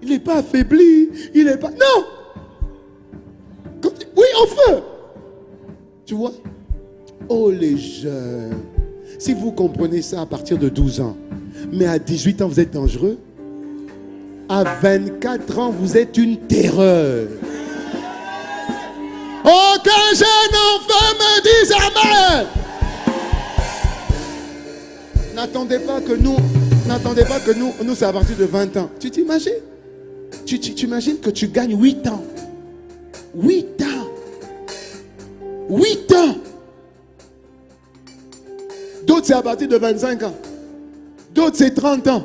il n'est pas affaibli, il n'est pas... Non. Oui, au feu. Tu vois? Oh les jeunes, si vous comprenez ça à partir de 12 ans, mais à 18 ans vous êtes dangereux, à 24 ans vous êtes une terreur. Aucun jeune enfant me dise amen. N'attendez pas que nous c'est à partir de 20 ans. Tu t'imagines? Tu imagines que tu gagnes 8 ans. 8 ans. 8 ans. D'autres c'est à partir de 25 ans. D'autres c'est 30 ans.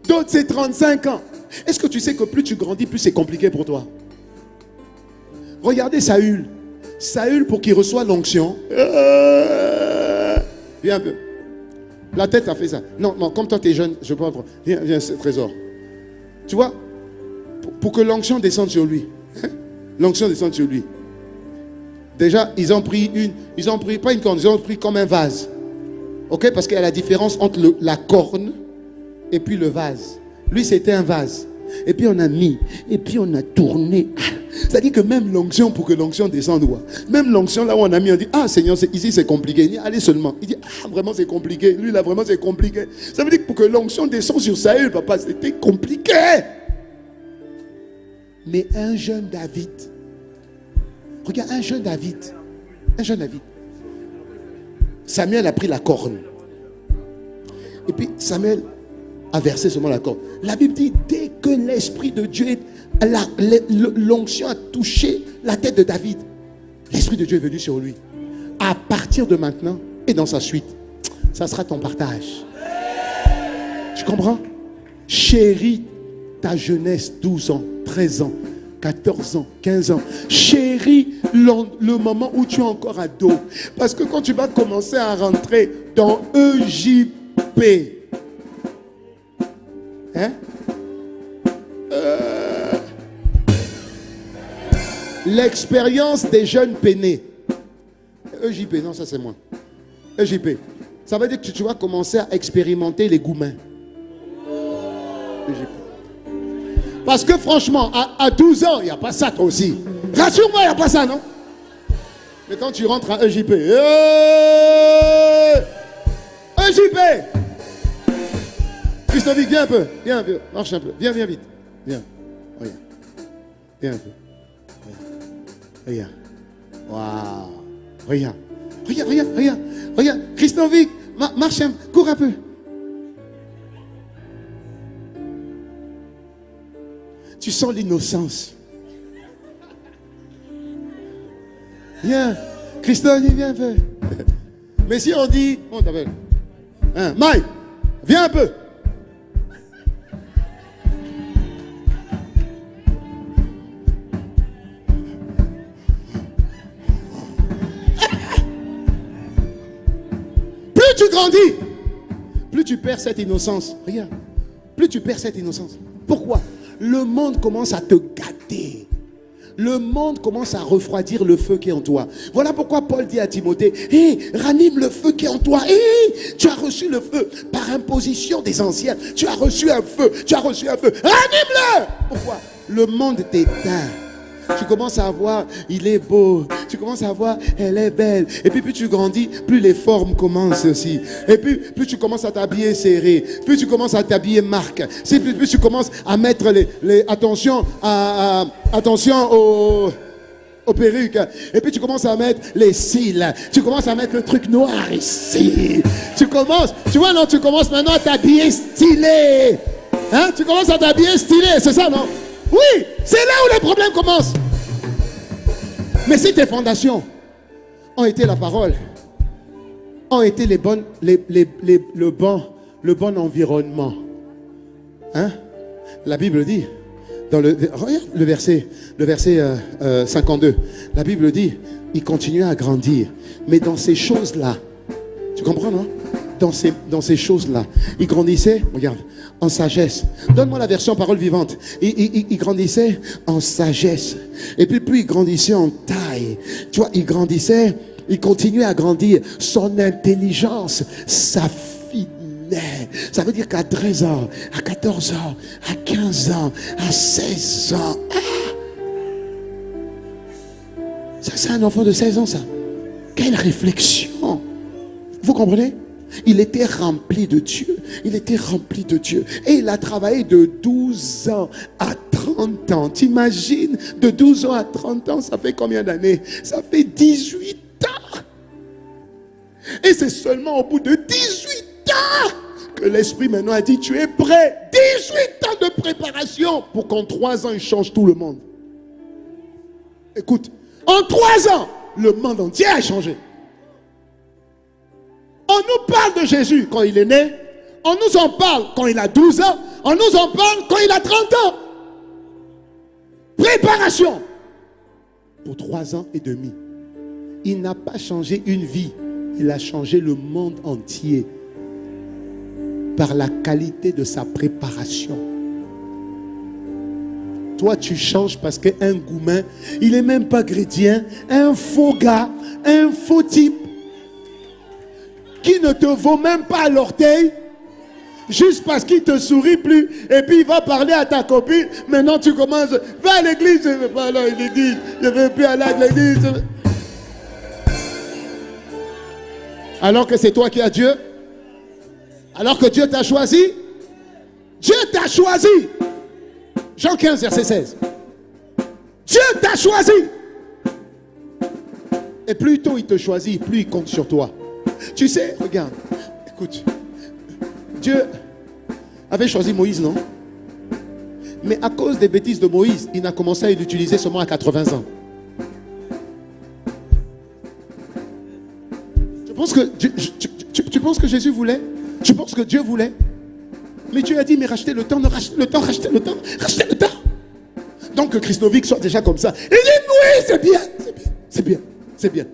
D'autres c'est 35 ans. Est-ce que tu sais que plus tu grandis, plus c'est compliqué pour toi? Regardez Saül. Saül, pour qu'il reçoive l'onction. Viens un peu. La tête a fait ça. Non, comme toi tu es jeune, je peux pas prendre. Viens, ce trésor. Tu vois, pour que l'onction descende sur lui. L'onction descende sur lui. Déjà, ils ont pris pas une corne, ils ont pris comme un vase. Ok, parce qu'il y a la différence entre la corne et puis le vase. Lui, c'était un vase. Et puis on a mis, et puis on a tourné. C'est-à-dire que même l'onction, pour que l'onction descende, même l'onction là où on a mis, on dit, ah Seigneur, ici c'est compliqué. Il dit, allez seulement. Il dit, ah vraiment c'est compliqué. Lui là, vraiment c'est compliqué. Ça veut dire que pour que l'onction descende sur Saül, papa, c'était compliqué. Mais un jeune David, regarde, un jeune David. Samuel a pris la corne. Et puis Samuel a versé seulement la corne. La Bible dit, dès que l'Esprit de Dieu, l'onction a touché la tête de David, l'Esprit de Dieu est venu sur lui. À partir de maintenant et dans sa suite, ça sera ton partage. Tu comprends? Chéris ta jeunesse, 12 ans, 13 ans, 14 ans, 15 ans. Chéris le moment où tu es encore ado. Parce que quand tu vas commencer à rentrer dans EJP, l'expérience des jeunes peinés. EJP, non, ça c'est moi. EJP. Ça veut dire que tu vas commencer à expérimenter les gourmands. EJP. Parce que franchement, à 12 ans, il n'y a pas ça toi aussi. Rassure-moi, il n'y a pas ça, non? Mais quand tu rentres à EJP, EJP! Christophe, viens un peu. Viens un peu. Marche un peu. Viens vite. Viens. Regarde. Viens un peu. Regarde. Waouh. Regarde. Christophe, marche un peu. Cours un peu. Tu sens l'innocence. Viens. Christophe, viens un peu. Mais si on dit... On t'appelle. Mike, viens un peu. Plus tu grandis, plus tu perds cette innocence. Regarde. Plus tu perds cette innocence. Pourquoi? Le monde commence à te gâter. Le monde commence à refroidir le feu qui est en toi. Voilà pourquoi Paul dit à Timothée, ranime le feu qui est en toi. Tu as reçu le feu par imposition des anciens. Tu as reçu un feu. Ranime-le. Pourquoi? Le monde t'éteint. Tu commences à voir, il est beau. Tu commences à voir, elle est belle. Et puis plus tu grandis, plus les formes commencent aussi. Et puis plus tu commences à t'habiller serré, plus tu commences à t'habiller marque. Plus tu commences à mettre attention aux perruques. Et puis tu commences à mettre les cils. Tu commences à mettre le truc noir ici. Tu commences maintenant à t'habiller stylé. Tu commences à t'habiller stylé, c'est ça, non? Oui, c'est là où les problèmes commencent. Mais si tes fondations ont été la parole, ont été le bon environnement, la Bible dit, regarde le verset 52, la Bible dit, il continuait à grandir. Mais dans ces choses-là, tu comprends, non? dans ces choses-là. Il grandissait, regarde, en sagesse. Donne-moi la version parole vivante. Il grandissait en sagesse. Et puis plus il grandissait en taille. Tu vois, il grandissait, il continuait à grandir. Son intelligence s'affinait. Ça veut dire qu'à 13 ans, à 14 ans, à 15 ans, à 16 ans. Ça, c'est un enfant de 16 ans, ça. Quelle réflexion! Vous comprenez? Il était rempli de Dieu. Il était rempli de Dieu. Et il a travaillé de 12 ans à 30 ans. T'imagines? De 12 ans à 30 ans, ça fait combien d'années? Ça fait 18 ans. Et c'est seulement au bout de 18 ans que l'Esprit maintenant a dit, tu es prêt. 18 ans de préparation pour qu'en 3 ans, il change tout le monde. Écoute, en 3 ans, le monde entier a changé. On nous parle de Jésus quand il est né. On nous en parle quand il a 12 ans. On nous en parle quand il a 30 ans. Préparation. Pour 3 ans et demi. Il n'a pas changé une vie. Il a changé le monde entier. Par la qualité de sa préparation. Toi, tu changes parce qu'un goumin, il n'est même pas chrétien, un faux gars, un faux type, qui ne te vaut même pas à l'orteil, juste parce qu'il te sourit plus, et puis il va parler à ta copine. Maintenant, tu commences, va à l'église, je ne veux pas aller à l'église, je ne veux plus aller à l'église. Alors que c'est toi qui as Dieu, alors que Dieu t'a choisi, Dieu t'a choisi. Jean 15, verset 16. Dieu t'a choisi. Et plus tôt il te choisit, plus il compte sur toi. Tu sais, regarde, écoute. Dieu avait choisi Moïse, non? Mais à cause des bêtises de Moïse, il n'a commencé à l'utiliser seulement à 80 ans. Tu penses que Jésus voulait? Tu penses que Dieu voulait? Mais Dieu a dit, mais rachetez le temps, rachetez le temps, rachetez le temps, rachetez le temps. Donc que Christovic soit déjà comme ça. Il dit, oui, c'est bien, c'est bien, c'est bien, c'est bien.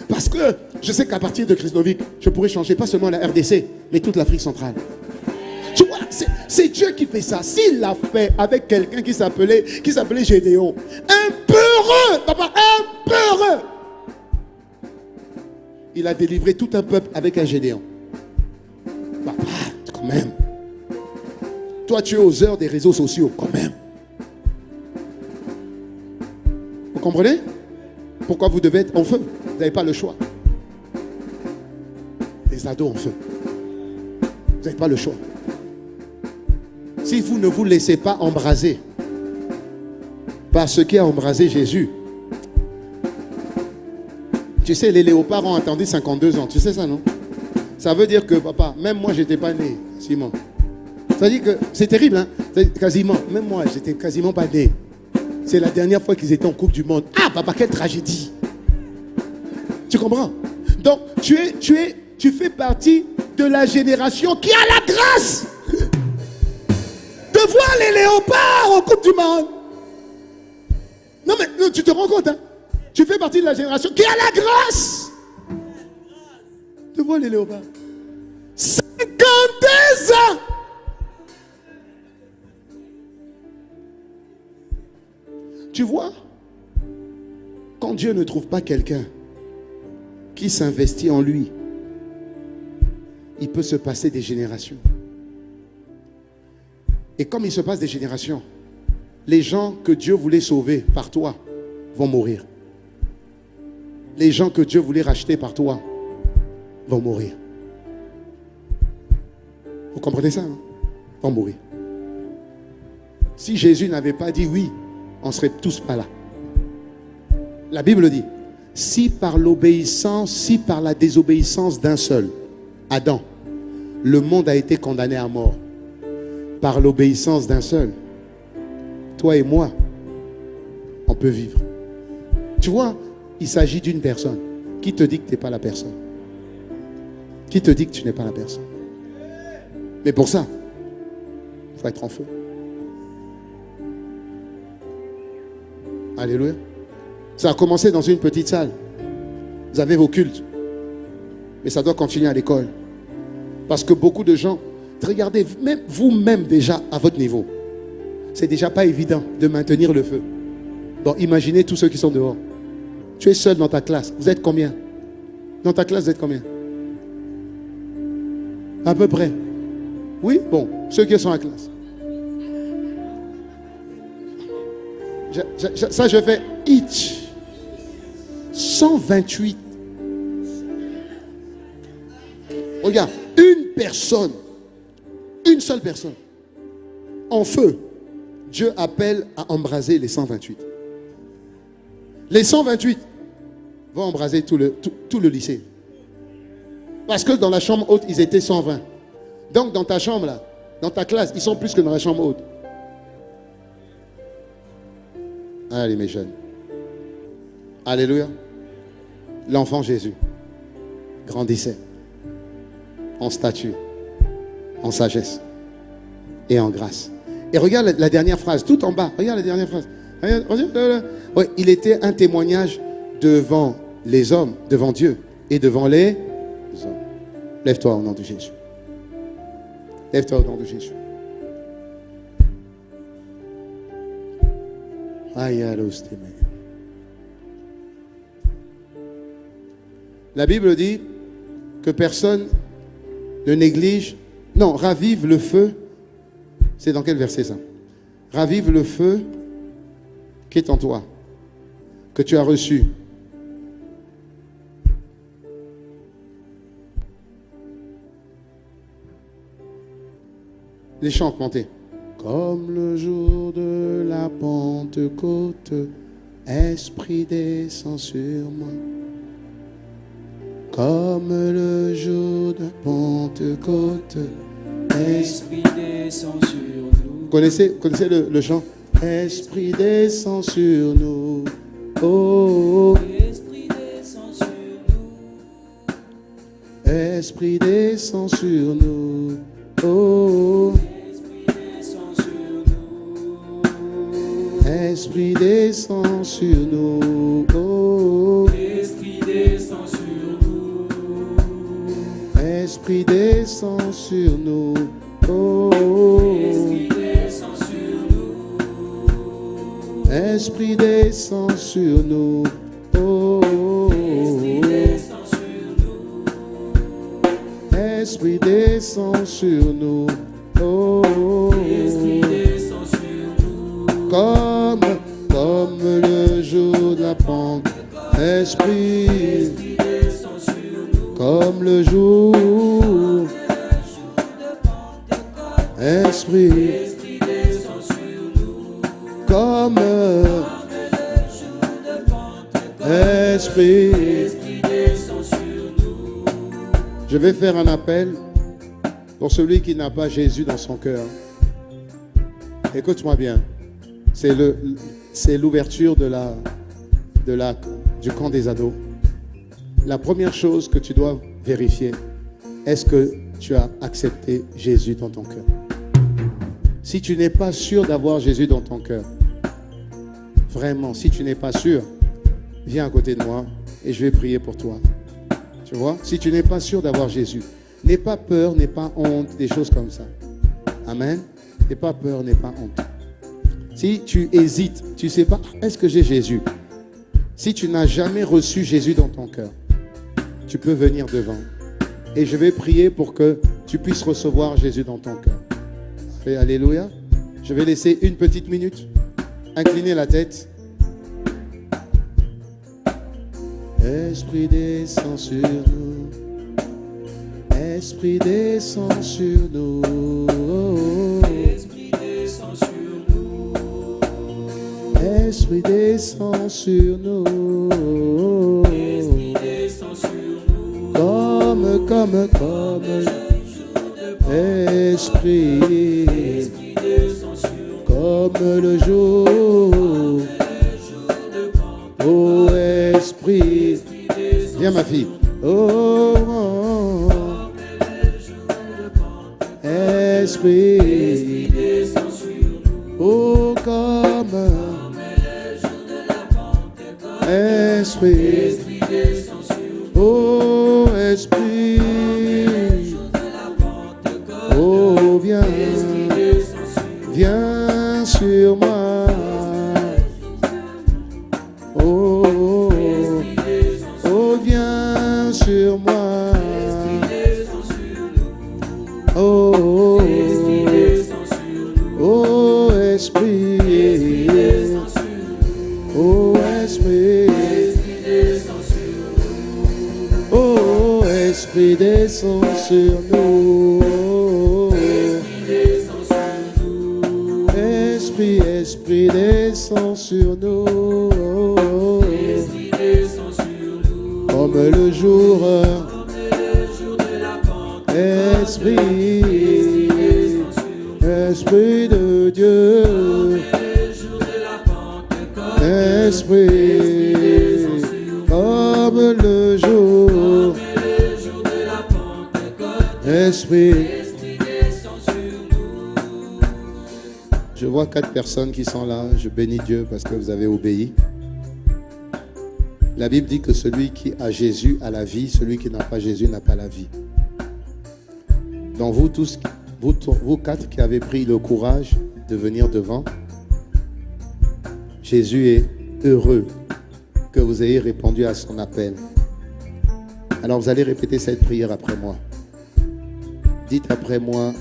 Parce que je sais qu'à partir de Christovic, je pourrais changer pas seulement la RDC, mais toute l'Afrique centrale. Tu vois, c'est Dieu qui fait ça. S'il l'a fait avec quelqu'un qui s'appelait Gédéon, un peureux, papa, un peureux. Il a délivré tout un peuple avec un Gédéon. Papa, quand même. Toi, tu es aux heures des réseaux sociaux, quand même. Vous comprenez? Pourquoi vous devez être en feu? Vous n'avez pas le choix. Les ados en feu. Vous n'avez pas le choix. Si vous ne vous laissez pas embraser par ce qui a embrasé Jésus. Tu sais, les léopards ont attendu 52 ans. Tu sais ça, non? Ça veut dire que, papa, même moi, je n'étais pas né, Simon. Ça veut dire que c'est terrible, hein? Quasiment. Même moi, j'étais quasiment pas né. C'est la dernière fois qu'ils étaient en Coupe du Monde. Ah, papa, quelle tragédie! Tu comprends? Donc, tu fais partie de la génération qui a la grâce de voir les léopards en Coupe du Monde. Non, mais non, tu te rends compte, hein? Tu fais partie de la génération qui a la grâce de voir les léopards. 52 ans! Tu vois, quand Dieu ne trouve pas quelqu'un qui s'investit en lui, il peut se passer des générations. Et comme il se passe des générations, les gens que Dieu voulait sauver par toi vont mourir. Les gens que Dieu voulait racheter par toi vont mourir. Vous comprenez ça, hein? Vont mourir. Si Jésus n'avait pas dit oui, on ne serait tous pas là. La Bible dit, si par l'obéissance, si par la désobéissance d'un seul, Adam, le monde a été condamné à mort, par l'obéissance d'un seul, toi et moi, on peut vivre. Tu vois, il s'agit d'une personne. Qui te dit que tu n'es pas la personne? Qui te dit que tu n'es pas la personne? Mais pour ça, il faut être en feu. Alléluia. Ça a commencé dans une petite salle. Vous avez vos cultes. Mais ça doit continuer à l'école. Parce que beaucoup de gens, regardez, même vous-même déjà à votre niveau, c'est déjà pas évident de maintenir le feu. Bon, imaginez tous ceux qui sont dehors. Tu es seul dans ta classe. Vous êtes combien? Dans ta classe, vous êtes combien? À peu près. Oui, bon, ceux qui sont en classe. Ça, je fais each. 128. Regarde, une personne, une seule personne, en feu, Dieu appelle à embraser les 128. Les 128 vont embraser tout le lycée. Parce que dans la chambre haute, ils étaient 120. Donc dans ta chambre, là, dans ta classe, ils sont plus que dans la chambre haute. Allez mes jeunes. Alléluia. L'enfant Jésus grandissait en stature, en sagesse et en grâce. Et regarde la dernière phrase, tout en bas. Regarde la dernière phrase. Regarde. Oui, il était un témoignage devant les hommes, devant Dieu et devant les hommes. Lève-toi au nom de Jésus. Lève-toi au nom de Jésus. La Bible dit que personne ne néglige, non, ravive le feu. C'est dans quel verset ça? Ravive le feu qui est en toi, que tu as reçu. Les chants, montez. Comme le jour de la Pentecôte, Esprit descend sur moi. Comme le jour de Pentecôte, Esprit descend sur nous. Connaissez le chant? Esprit descend sur nous. Oh, oh. Esprit descend sur nous. Esprit descend sur nous. Oh, oh. Esprit descend sur nous. Oh, oh. Esprit descend sur nous. Esprit descend sur nous. Oh, oh. Esprit descend sur nous. Esprit descend sur nous. Oh, oh. Esprit descend sur nous. Esprit descend sur nous. Oh, oh. Esprit descend sur nous. Comme le jour de la Pentecôte. Esprit descend sur nous. comme le jour. Esprit descend sur nous. comme Esprit. descend sur nous. Je vais faire un appel pour celui qui n'a pas Jésus dans son cœur. Écoute-moi bien. C'est l'ouverture du camp des ados. La première chose que tu dois vérifier, est-ce que tu as accepté Jésus dans ton cœur? Si tu n'es pas sûr d'avoir Jésus dans ton cœur, vraiment, si tu n'es pas sûr, viens à côté de moi et je vais prier pour toi. Tu vois? Si tu n'es pas sûr d'avoir Jésus, n'aie pas peur, n'aie pas honte, des choses comme ça. Amen. N'aie pas peur, n'aie pas honte. Si tu hésites, tu ne sais pas, est-ce que j'ai Jésus? Si tu n'as jamais reçu Jésus dans ton cœur, tu peux venir devant. Et je vais prier pour que tu puisses recevoir Jésus dans ton cœur. Et alléluia. Je vais laisser une petite minute. Inclinez la tête. Esprit descend sur nous. Esprit descend sur nous. Esprit descend sur nous. Esprit descend sur nous. Esprit descend sur nous. Comme Esprit. Esprit descend sur nous. Comme le jour. Oh Esprit. Viens ma fille. Oh, oh, oh. Esprit. Descend sur nous. Oh comme Esprit. Esprit descend sur nous. Oh Esprit. sur moi. Oh, oh, oh, Esprit. Oh, Esprit. Oh, Esprit, descend sur nous. Esprit, Esprit, descend sur nous. Comme le jour Esprit, Esprit de Dieu, Esprit, comme le jour, Esprit. Je vois 4 personnes qui sont là. Je bénis Dieu parce que vous avez obéi. La Bible dit que celui qui a Jésus a la vie, celui qui n'a pas Jésus n'a pas la vie. Donc vous tous, vous 4 qui avez pris le courage de venir devant, Jésus est heureux que vous ayez répondu à son appel. Alors vous allez répéter cette prière après moi. Dites après moi,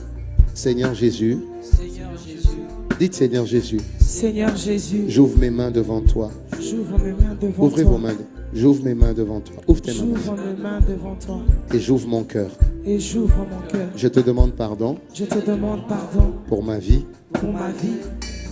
Seigneur Jésus. Seigneur Jésus. Dites Seigneur Jésus. Seigneur Jésus. J'ouvre mes mains devant toi. J'ouvre mes mains devant Ouvrez toi. vos mains. J'ouvre mes mains devant toi. Ouvre tes mains. J'ouvre mes mains devant toi. Et j'ouvre mon cœur. Et j'ouvre mon cœur. Je te demande pardon Je te demande pardon pour ma vie, pour ma vie,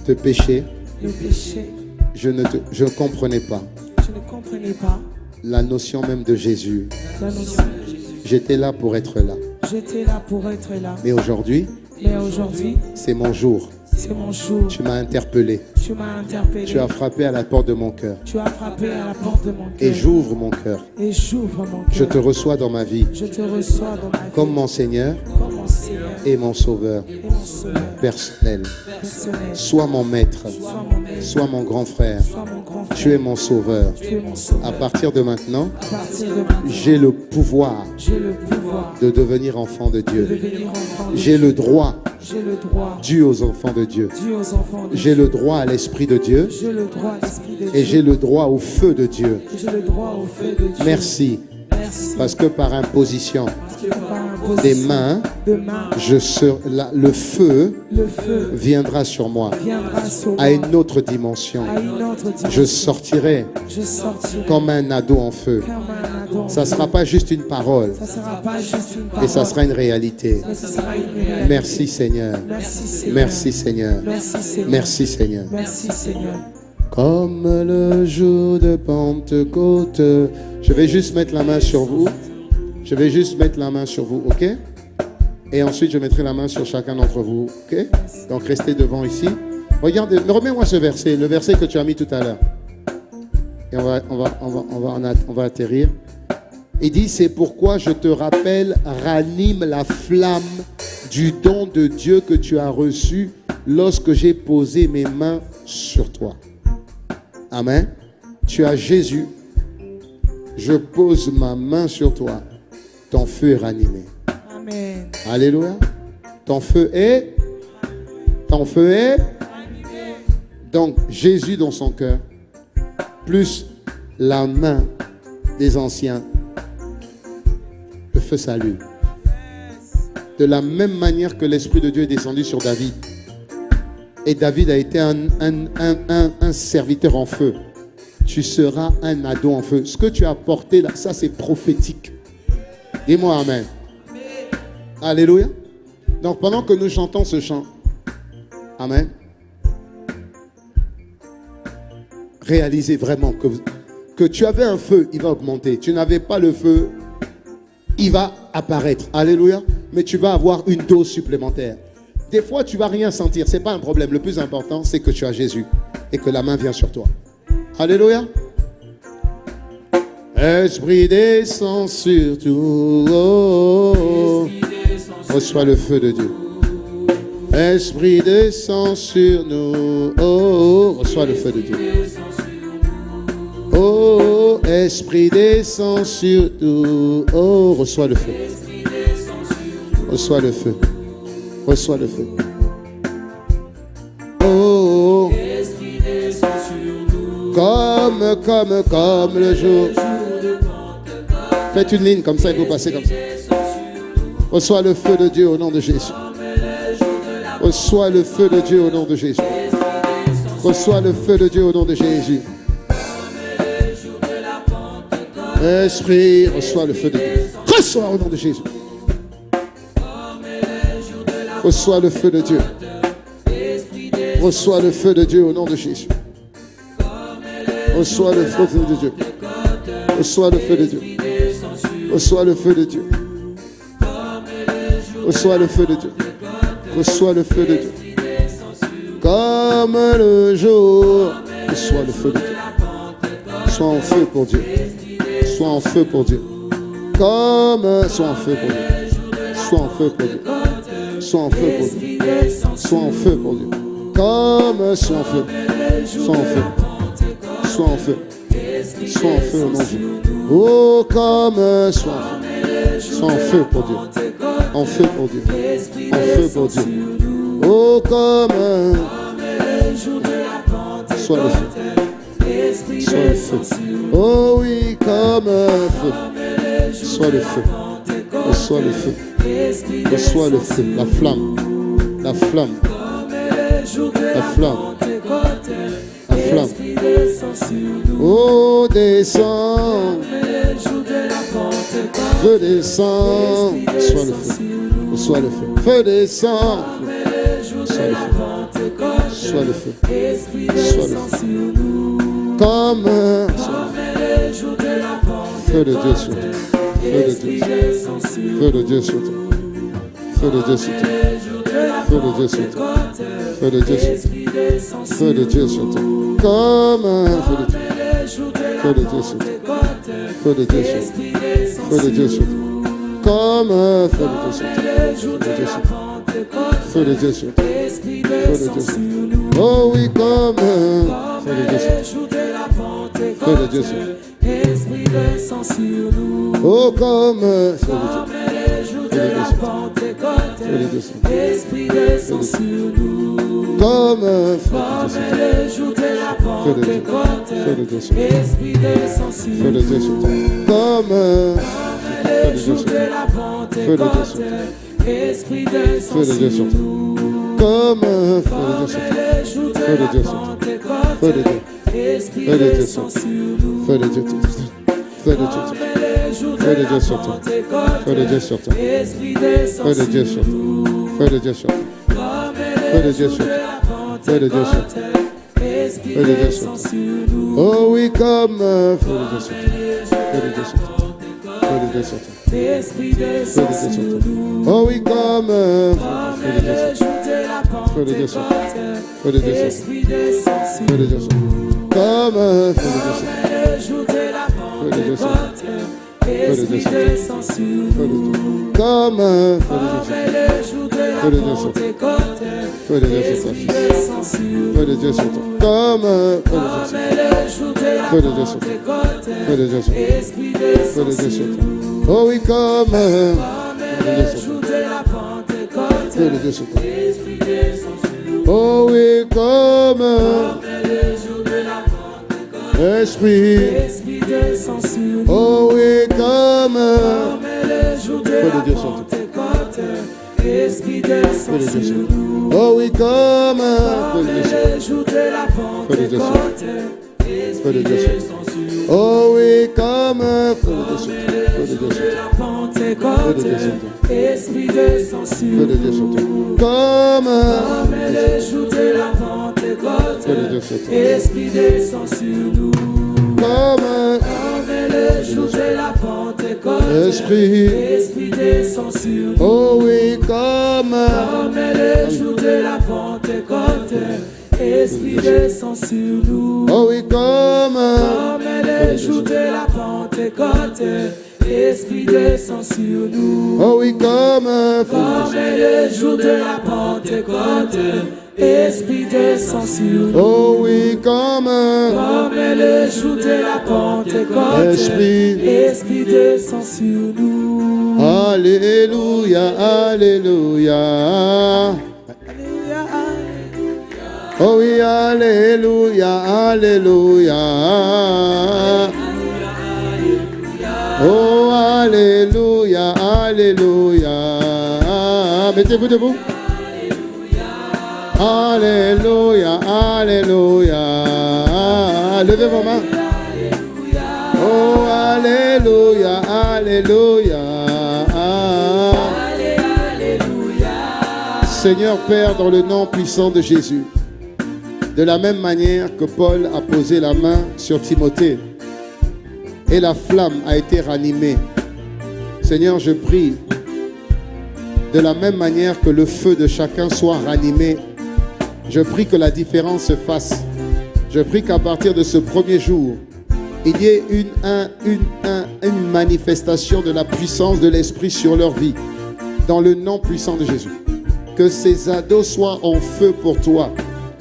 de péché. le péché. Je ne comprenais pas Je ne comprenais pas la notion même de Jésus. la notion de Jésus. J'étais là pour être là. J'étais là pour être là. Mais aujourd'hui, Mais aujourd'hui, c'est mon jour. c'est mon jour. Tu m'as interpellé. Tu m'as interpellé. Tu as frappé à la porte de mon cœur. Tu as frappé à la porte de mon cœur. Et j'ouvre mon cœur. Et j'ouvre mon cœur. Je te reçois dans ma vie Je te reçois dans ma vie comme mon Seigneur comme mon Seigneur et mon Sauveur et mon Sauveur personnel. personnel. Sois mon maître. Sois mon maître. Sois mon grand frère. Sois mon grand frère. Tu es mon Sauveur. Tu es mon Sauveur. À partir de maintenant, À partir de maintenant, j'ai le pouvoir j'ai le pouvoir de devenir enfant de de Dieu. devenir enfant de J'ai Dieu. le droit J'ai le droit dû aux enfants de Dieu. dû aux enfants de J'ai Dieu. le droit à l'Esprit de Dieu J'ai le droit à l'Esprit de Dieu. et j'ai le droit au feu de Dieu. J'ai le droit au feu de Dieu. Merci, Merci. parce que par imposition Parce que par imposition des mains, de main, le feu le feu viendra sur moi viendra sur à moi une autre dimension. à une autre dimension. Je sortirai Je sortirai comme un ado en feu. comme un ado. Ça ne sera pas juste une parole, Ça sera pas juste une parole, mais ça sera une réalité. mais ce sera une réalité. Merci Seigneur. Merci Seigneur. Merci Seigneur. Merci Seigneur. Merci Seigneur. Merci Seigneur. Comme le jour de Pentecôte. Je vais juste mettre la main sur vous. Je vais juste mettre la main sur vous, ok? Et ensuite, je mettrai la main sur chacun d'entre vous, ok? Donc, restez devant ici. Regardez, remets-moi ce verset, le verset que tu as mis tout à l'heure. Et on va atterrir. Il dit, c'est pourquoi je te rappelle, ranime la flamme du don de Dieu que tu as reçu lorsque j'ai posé mes mains sur toi. Amen. Tu as Jésus. Je pose ma main sur toi. Ton feu est ranimé. Amen. Alléluia. Ton feu est. Donc, Jésus dans son cœur, plus la main des anciens, le feu s'allume. De la même manière que l'Esprit de Dieu est descendu sur David. Et David a été un serviteur en feu. Tu seras un ado en feu. Ce que tu as porté là, ça c'est prophétique. Dis-moi Amen. Alléluia. Donc pendant que nous chantons ce chant, Amen, réalisez vraiment que tu avais un feu, il va augmenter. Tu n'avais pas le feu, il va apparaître. Alléluia. Mais tu vas avoir une dose supplémentaire. Des fois, tu ne vas rien sentir. Ce n'est pas un problème. Le plus important, c'est que tu as Jésus et que la main vient sur toi. Alléluia. Esprit descend sur tout. Oh, reçois le feu de Dieu. Esprit descend sur nous. Oh, reçois le feu de Dieu. Oh, Esprit descend sur nous. Oh, reçois le feu. Reçois le feu. Reçois le feu. Oh, comme le jour. Faites une ligne comme ça, il faut passer comme ça. Reçois le feu de Dieu au nom de Jésus. Reçois le feu de Dieu au nom de Jésus. Reçois le feu de Dieu au nom de Jésus. Esprit, reçois le feu de Dieu. Reçois au nom de Jésus. Reçois le feu de Dieu. Reçois le feu de Dieu au nom de Jésus. Reçois le feu de Dieu. Reçois le feu de Dieu. Reçois le feu de Dieu. Reçois le feu de Dieu. Reçois le feu de Dieu. Comme le jour. Reçois le feu de Dieu. Sois en feu pour Dieu. Sois en feu pour Dieu. Sois en feu pour Dieu. Sois en feu pour Dieu. Sois en feu pour Dieu. Sois en feu pour Dieu. Sois en feu. Sois en feu. Sois en feu. Sois en feu au nom de Dieu. Oh, sois en feu. Sois en feu pour Dieu. En feu pour Dieu. En feu pour Dieu. Oh, sois le feu. Sois le feu. Oh oui, comme un feu. Sois le feu. Reçois le feu. Reçois le feu. La flamme. La flamme. La flamme. La flamme. Oh, descends. Feu descend. Sois le feu. Reçois le feu. Feu descend. Sois le feu. Sois le feu. Sois le feu. Comme un feu de Dieu sur toi. Feu de Dieu. Feu de Dieu sur toi. Feu de Dieu sur toi. Feu de Dieu sur toi. Feu de Dieu sur toi. Feu de Dieu sur toi. Comme un feu de Dieu. Feu de Dieu sur toi. Feu de Dieu sur toi. Feu de Dieu sur toi. Comme un feu de Dieu sur toi. Feu de Dieu sur toi. Feu de Dieu sur toi. Oh oui, comme un feu de Dieu sur toi. Feu de Dieu sur toi. Oh, comme un feu de Dieu. Comme un feu de Dieu. Feu de Dieu sur toi. Feu de Dieu sur toi. Comme un feu de Dieu sur toi. Feu de Dieu sur toi. Comme un feu de Dieu sur toi. Feu de Dieu sur toi. Feu de Dieu. Feu de Dieu sur toi. Feu de Dieu sur toi. Feu de Dieu sur toi. Feu de Dieu sur toi. Feu de Dieu sur toi. Feu de Dieu sur toi. Feu de Dieu sur toi. Feu de Dieu sur toi. Feu de Dieu sur toi. Feu de Dieu sur toi. Oh oui, comme feu de Dieu sur toi. Feu de Dieu sur toi. Feu de Dieu sur toi. Feu de Dieu sur toi. Oh oui, comme feu de Dieu sur toi. Feu de Dieu sur toi. Feu de Dieu sur toi. Feu de Dieu sur toi. Comme feu de Dieu sur toi. Feu de Dieu sur toi. Feu de Dieu sur toi. Feu de Dieu. Comme feu de Dieu sur toi. Feu de Dieu sur toi. Feu de Dieu sur toi. Feu de Dieu sur toi. Comme feu de Dieu sur toi. Feu de Dieu sur toi. Feu de Dieu sur toi. Oh oui, comme feu de Dieu sur toi. Feu de Dieu sur toi. Oh oui, comme Esprit. Oh oui, comme feu de Dieu sur toi. Feu de Dieu sur toi. Oh oui, comme feu de Dieu sur toi. Feu de Dieu sur toi. Feu de Dieu sur toi. Oh oui, comme feu de Dieu sur toi. Feu de Dieu sur toi. Feu de Dieu sur toi. Feu de Dieu sur toi. Comme le jour de la Pentecôte. Feu de Dieu sur toi. Esprit descend sur nous. Comme le jour de la Pentecôte. Esprit descend sur nous. Oh oui, comme le jour de la Pentecôte. Esprit descend sur nous. Oh oui, comme le jour de la Pentecôte. Esprit descend sur nous. Oh oui, comme le jour de la Pentecôte. Esprit descend sur nous. Oh oui, comme le jour de la Pentecôte. Esprit descend sur nous. Alléluia, alléluia. Oh oui, alléluia, alléluia. Oh, Alléluia, Alléluia. Mettez-vous debout. Alléluia, Alléluia. Levez vos mains. Oh, Alléluia, Alléluia. Seigneur Père, dans le nom puissant de Jésus, de la même manière que Paul a posé la main sur Timothée et la flamme a été ranimée, Seigneur, je prie de la même manière que le feu de chacun soit ranimé. Je prie que la différence se fasse. Je prie qu'à partir de ce premier jour, il y ait une manifestation de la puissance de l'Esprit sur leur vie, dans le nom puissant de Jésus. Que ces ados soient en feu pour toi.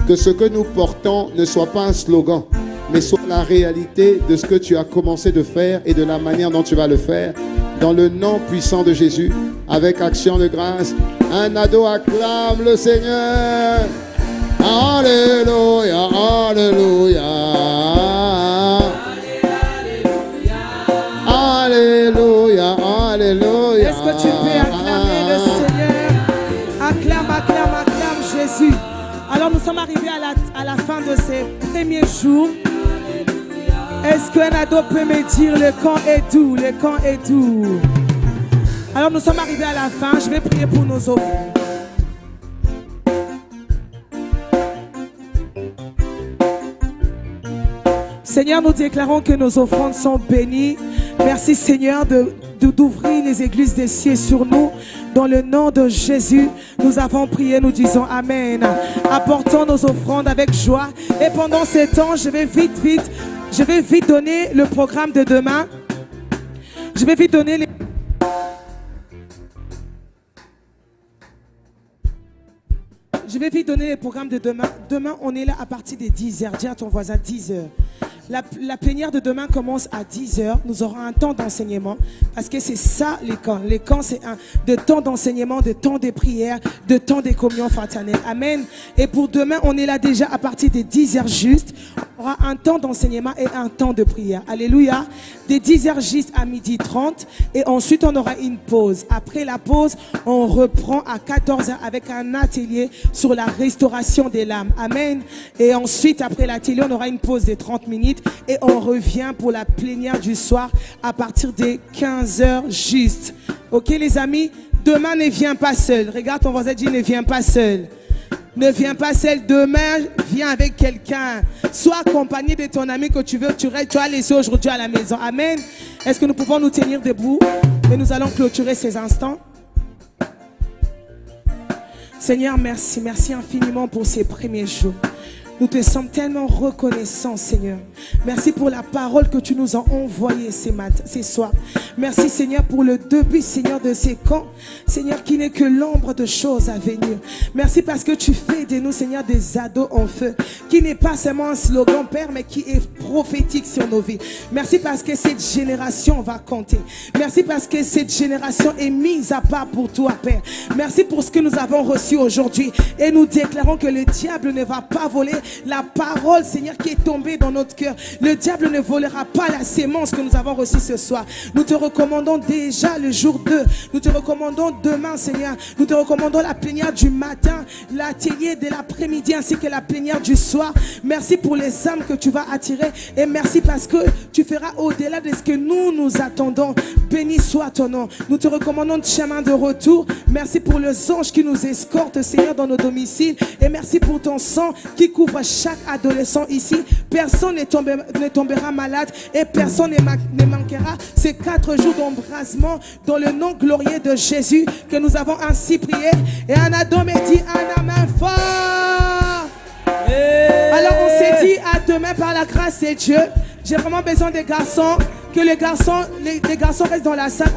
Que ce que nous portons ne soit pas un slogan, mais soit la réalité de ce que tu as commencé de faire et de la manière dont tu vas le faire. Dans le nom puissant de Jésus, avec action de grâce, un ado acclame le Seigneur. Alléluia, Alléluia. Alléluia, Alléluia. Est-ce que tu peux acclamer le Seigneur? Acclame, acclame, acclame Jésus. Alors nous sommes arrivés à la fin de ces premiers jours. Est-ce qu'un ado peut me dire le camp est doux? Le camp est doux. Alors nous sommes arrivés à la fin. Je vais prier pour nos offrandes. Seigneur, nous déclarons que nos offrandes sont bénies. Merci Seigneur d'ouvrir les églises des cieux sur nous. Dans le nom de Jésus, nous avons prié, nous disons Amen. Apportons nos offrandes avec joie. Et pendant ce temps, je vais vite donner le programme de demain. Je vais vite donner les... Je vais vite donner les programmes de demain. Demain, on est là à partir des 10h. Dis à ton voisin 10h. La plénière de demain commence à 10h. Nous aurons un temps d'enseignement parce que c'est ça les camps. Les camps, c'est de temps d'enseignement, de temps de prière, de temps de communion fraternelle. Amen. Et pour demain, on est là déjà à partir des 10h juste. On aura un temps d'enseignement et un temps de prière. Alléluia. Des 10h juste à 12h30. Et ensuite, on aura une pause. Après la pause, on reprend à 14h avec un atelier sur la restauration des l'âme. Amen. Et ensuite, après l'atelier, on aura une pause de 30 minutes et on revient pour la plénière du soir à partir des 15h juste. Ok les amis, demain ne viens pas seul. Regarde ton voisin, dit ne viens pas seul. Ne viens pas seul. Demain, viens avec quelqu'un. Sois accompagné de ton ami que tu veux. Tu vas laisser aujourd'hui à la maison. Amen. Est-ce que nous pouvons nous tenir debout et nous allons clôturer ces instants? Seigneur, merci. Merci infiniment pour ces premiers jours. Nous te sommes tellement reconnaissants, Seigneur. Merci pour la parole que tu nous as envoyée ces soirs. Merci, Seigneur, pour le début, Seigneur, de ces camps. Seigneur, qui n'est que l'ombre de choses à venir. Merci parce que tu fais de nous, Seigneur, des ados en feu. Qui n'est pas seulement un slogan, Père, mais qui est prophétique sur nos vies. Merci parce que cette génération va compter. Merci parce que cette génération est mise à part pour toi, Père. Merci pour ce que nous avons reçu aujourd'hui. Et nous déclarons que le diable ne va pas voler la parole, Seigneur, qui est tombée dans notre cœur. Le diable ne volera pas la sémence que nous avons reçue ce soir. Nous te recommandons déjà le jour 2. Nous te recommandons demain, Seigneur. Nous te recommandons la plénière du matin, l'atelier de l'après-midi ainsi que la plénière du soir. Merci pour les âmes que tu vas attirer et merci parce que tu feras au-delà de ce que nous attendons. Béni soit ton nom. Nous te recommandons le chemin de retour. Merci pour les anges qui nous escortent, Seigneur, dans nos domiciles. Et merci pour ton sang qui couvre chaque adolescent ici. Personne ne tombera malade et personne ne manquera ces 4 jours d'embrasement dans le nom glorieux de Jésus que nous avons ainsi prié. Et un ado me dit un amen fort. Alors on s'est dit à demain par la grâce de Dieu. J'ai vraiment besoin des garçons, que les garçons restent dans la salle.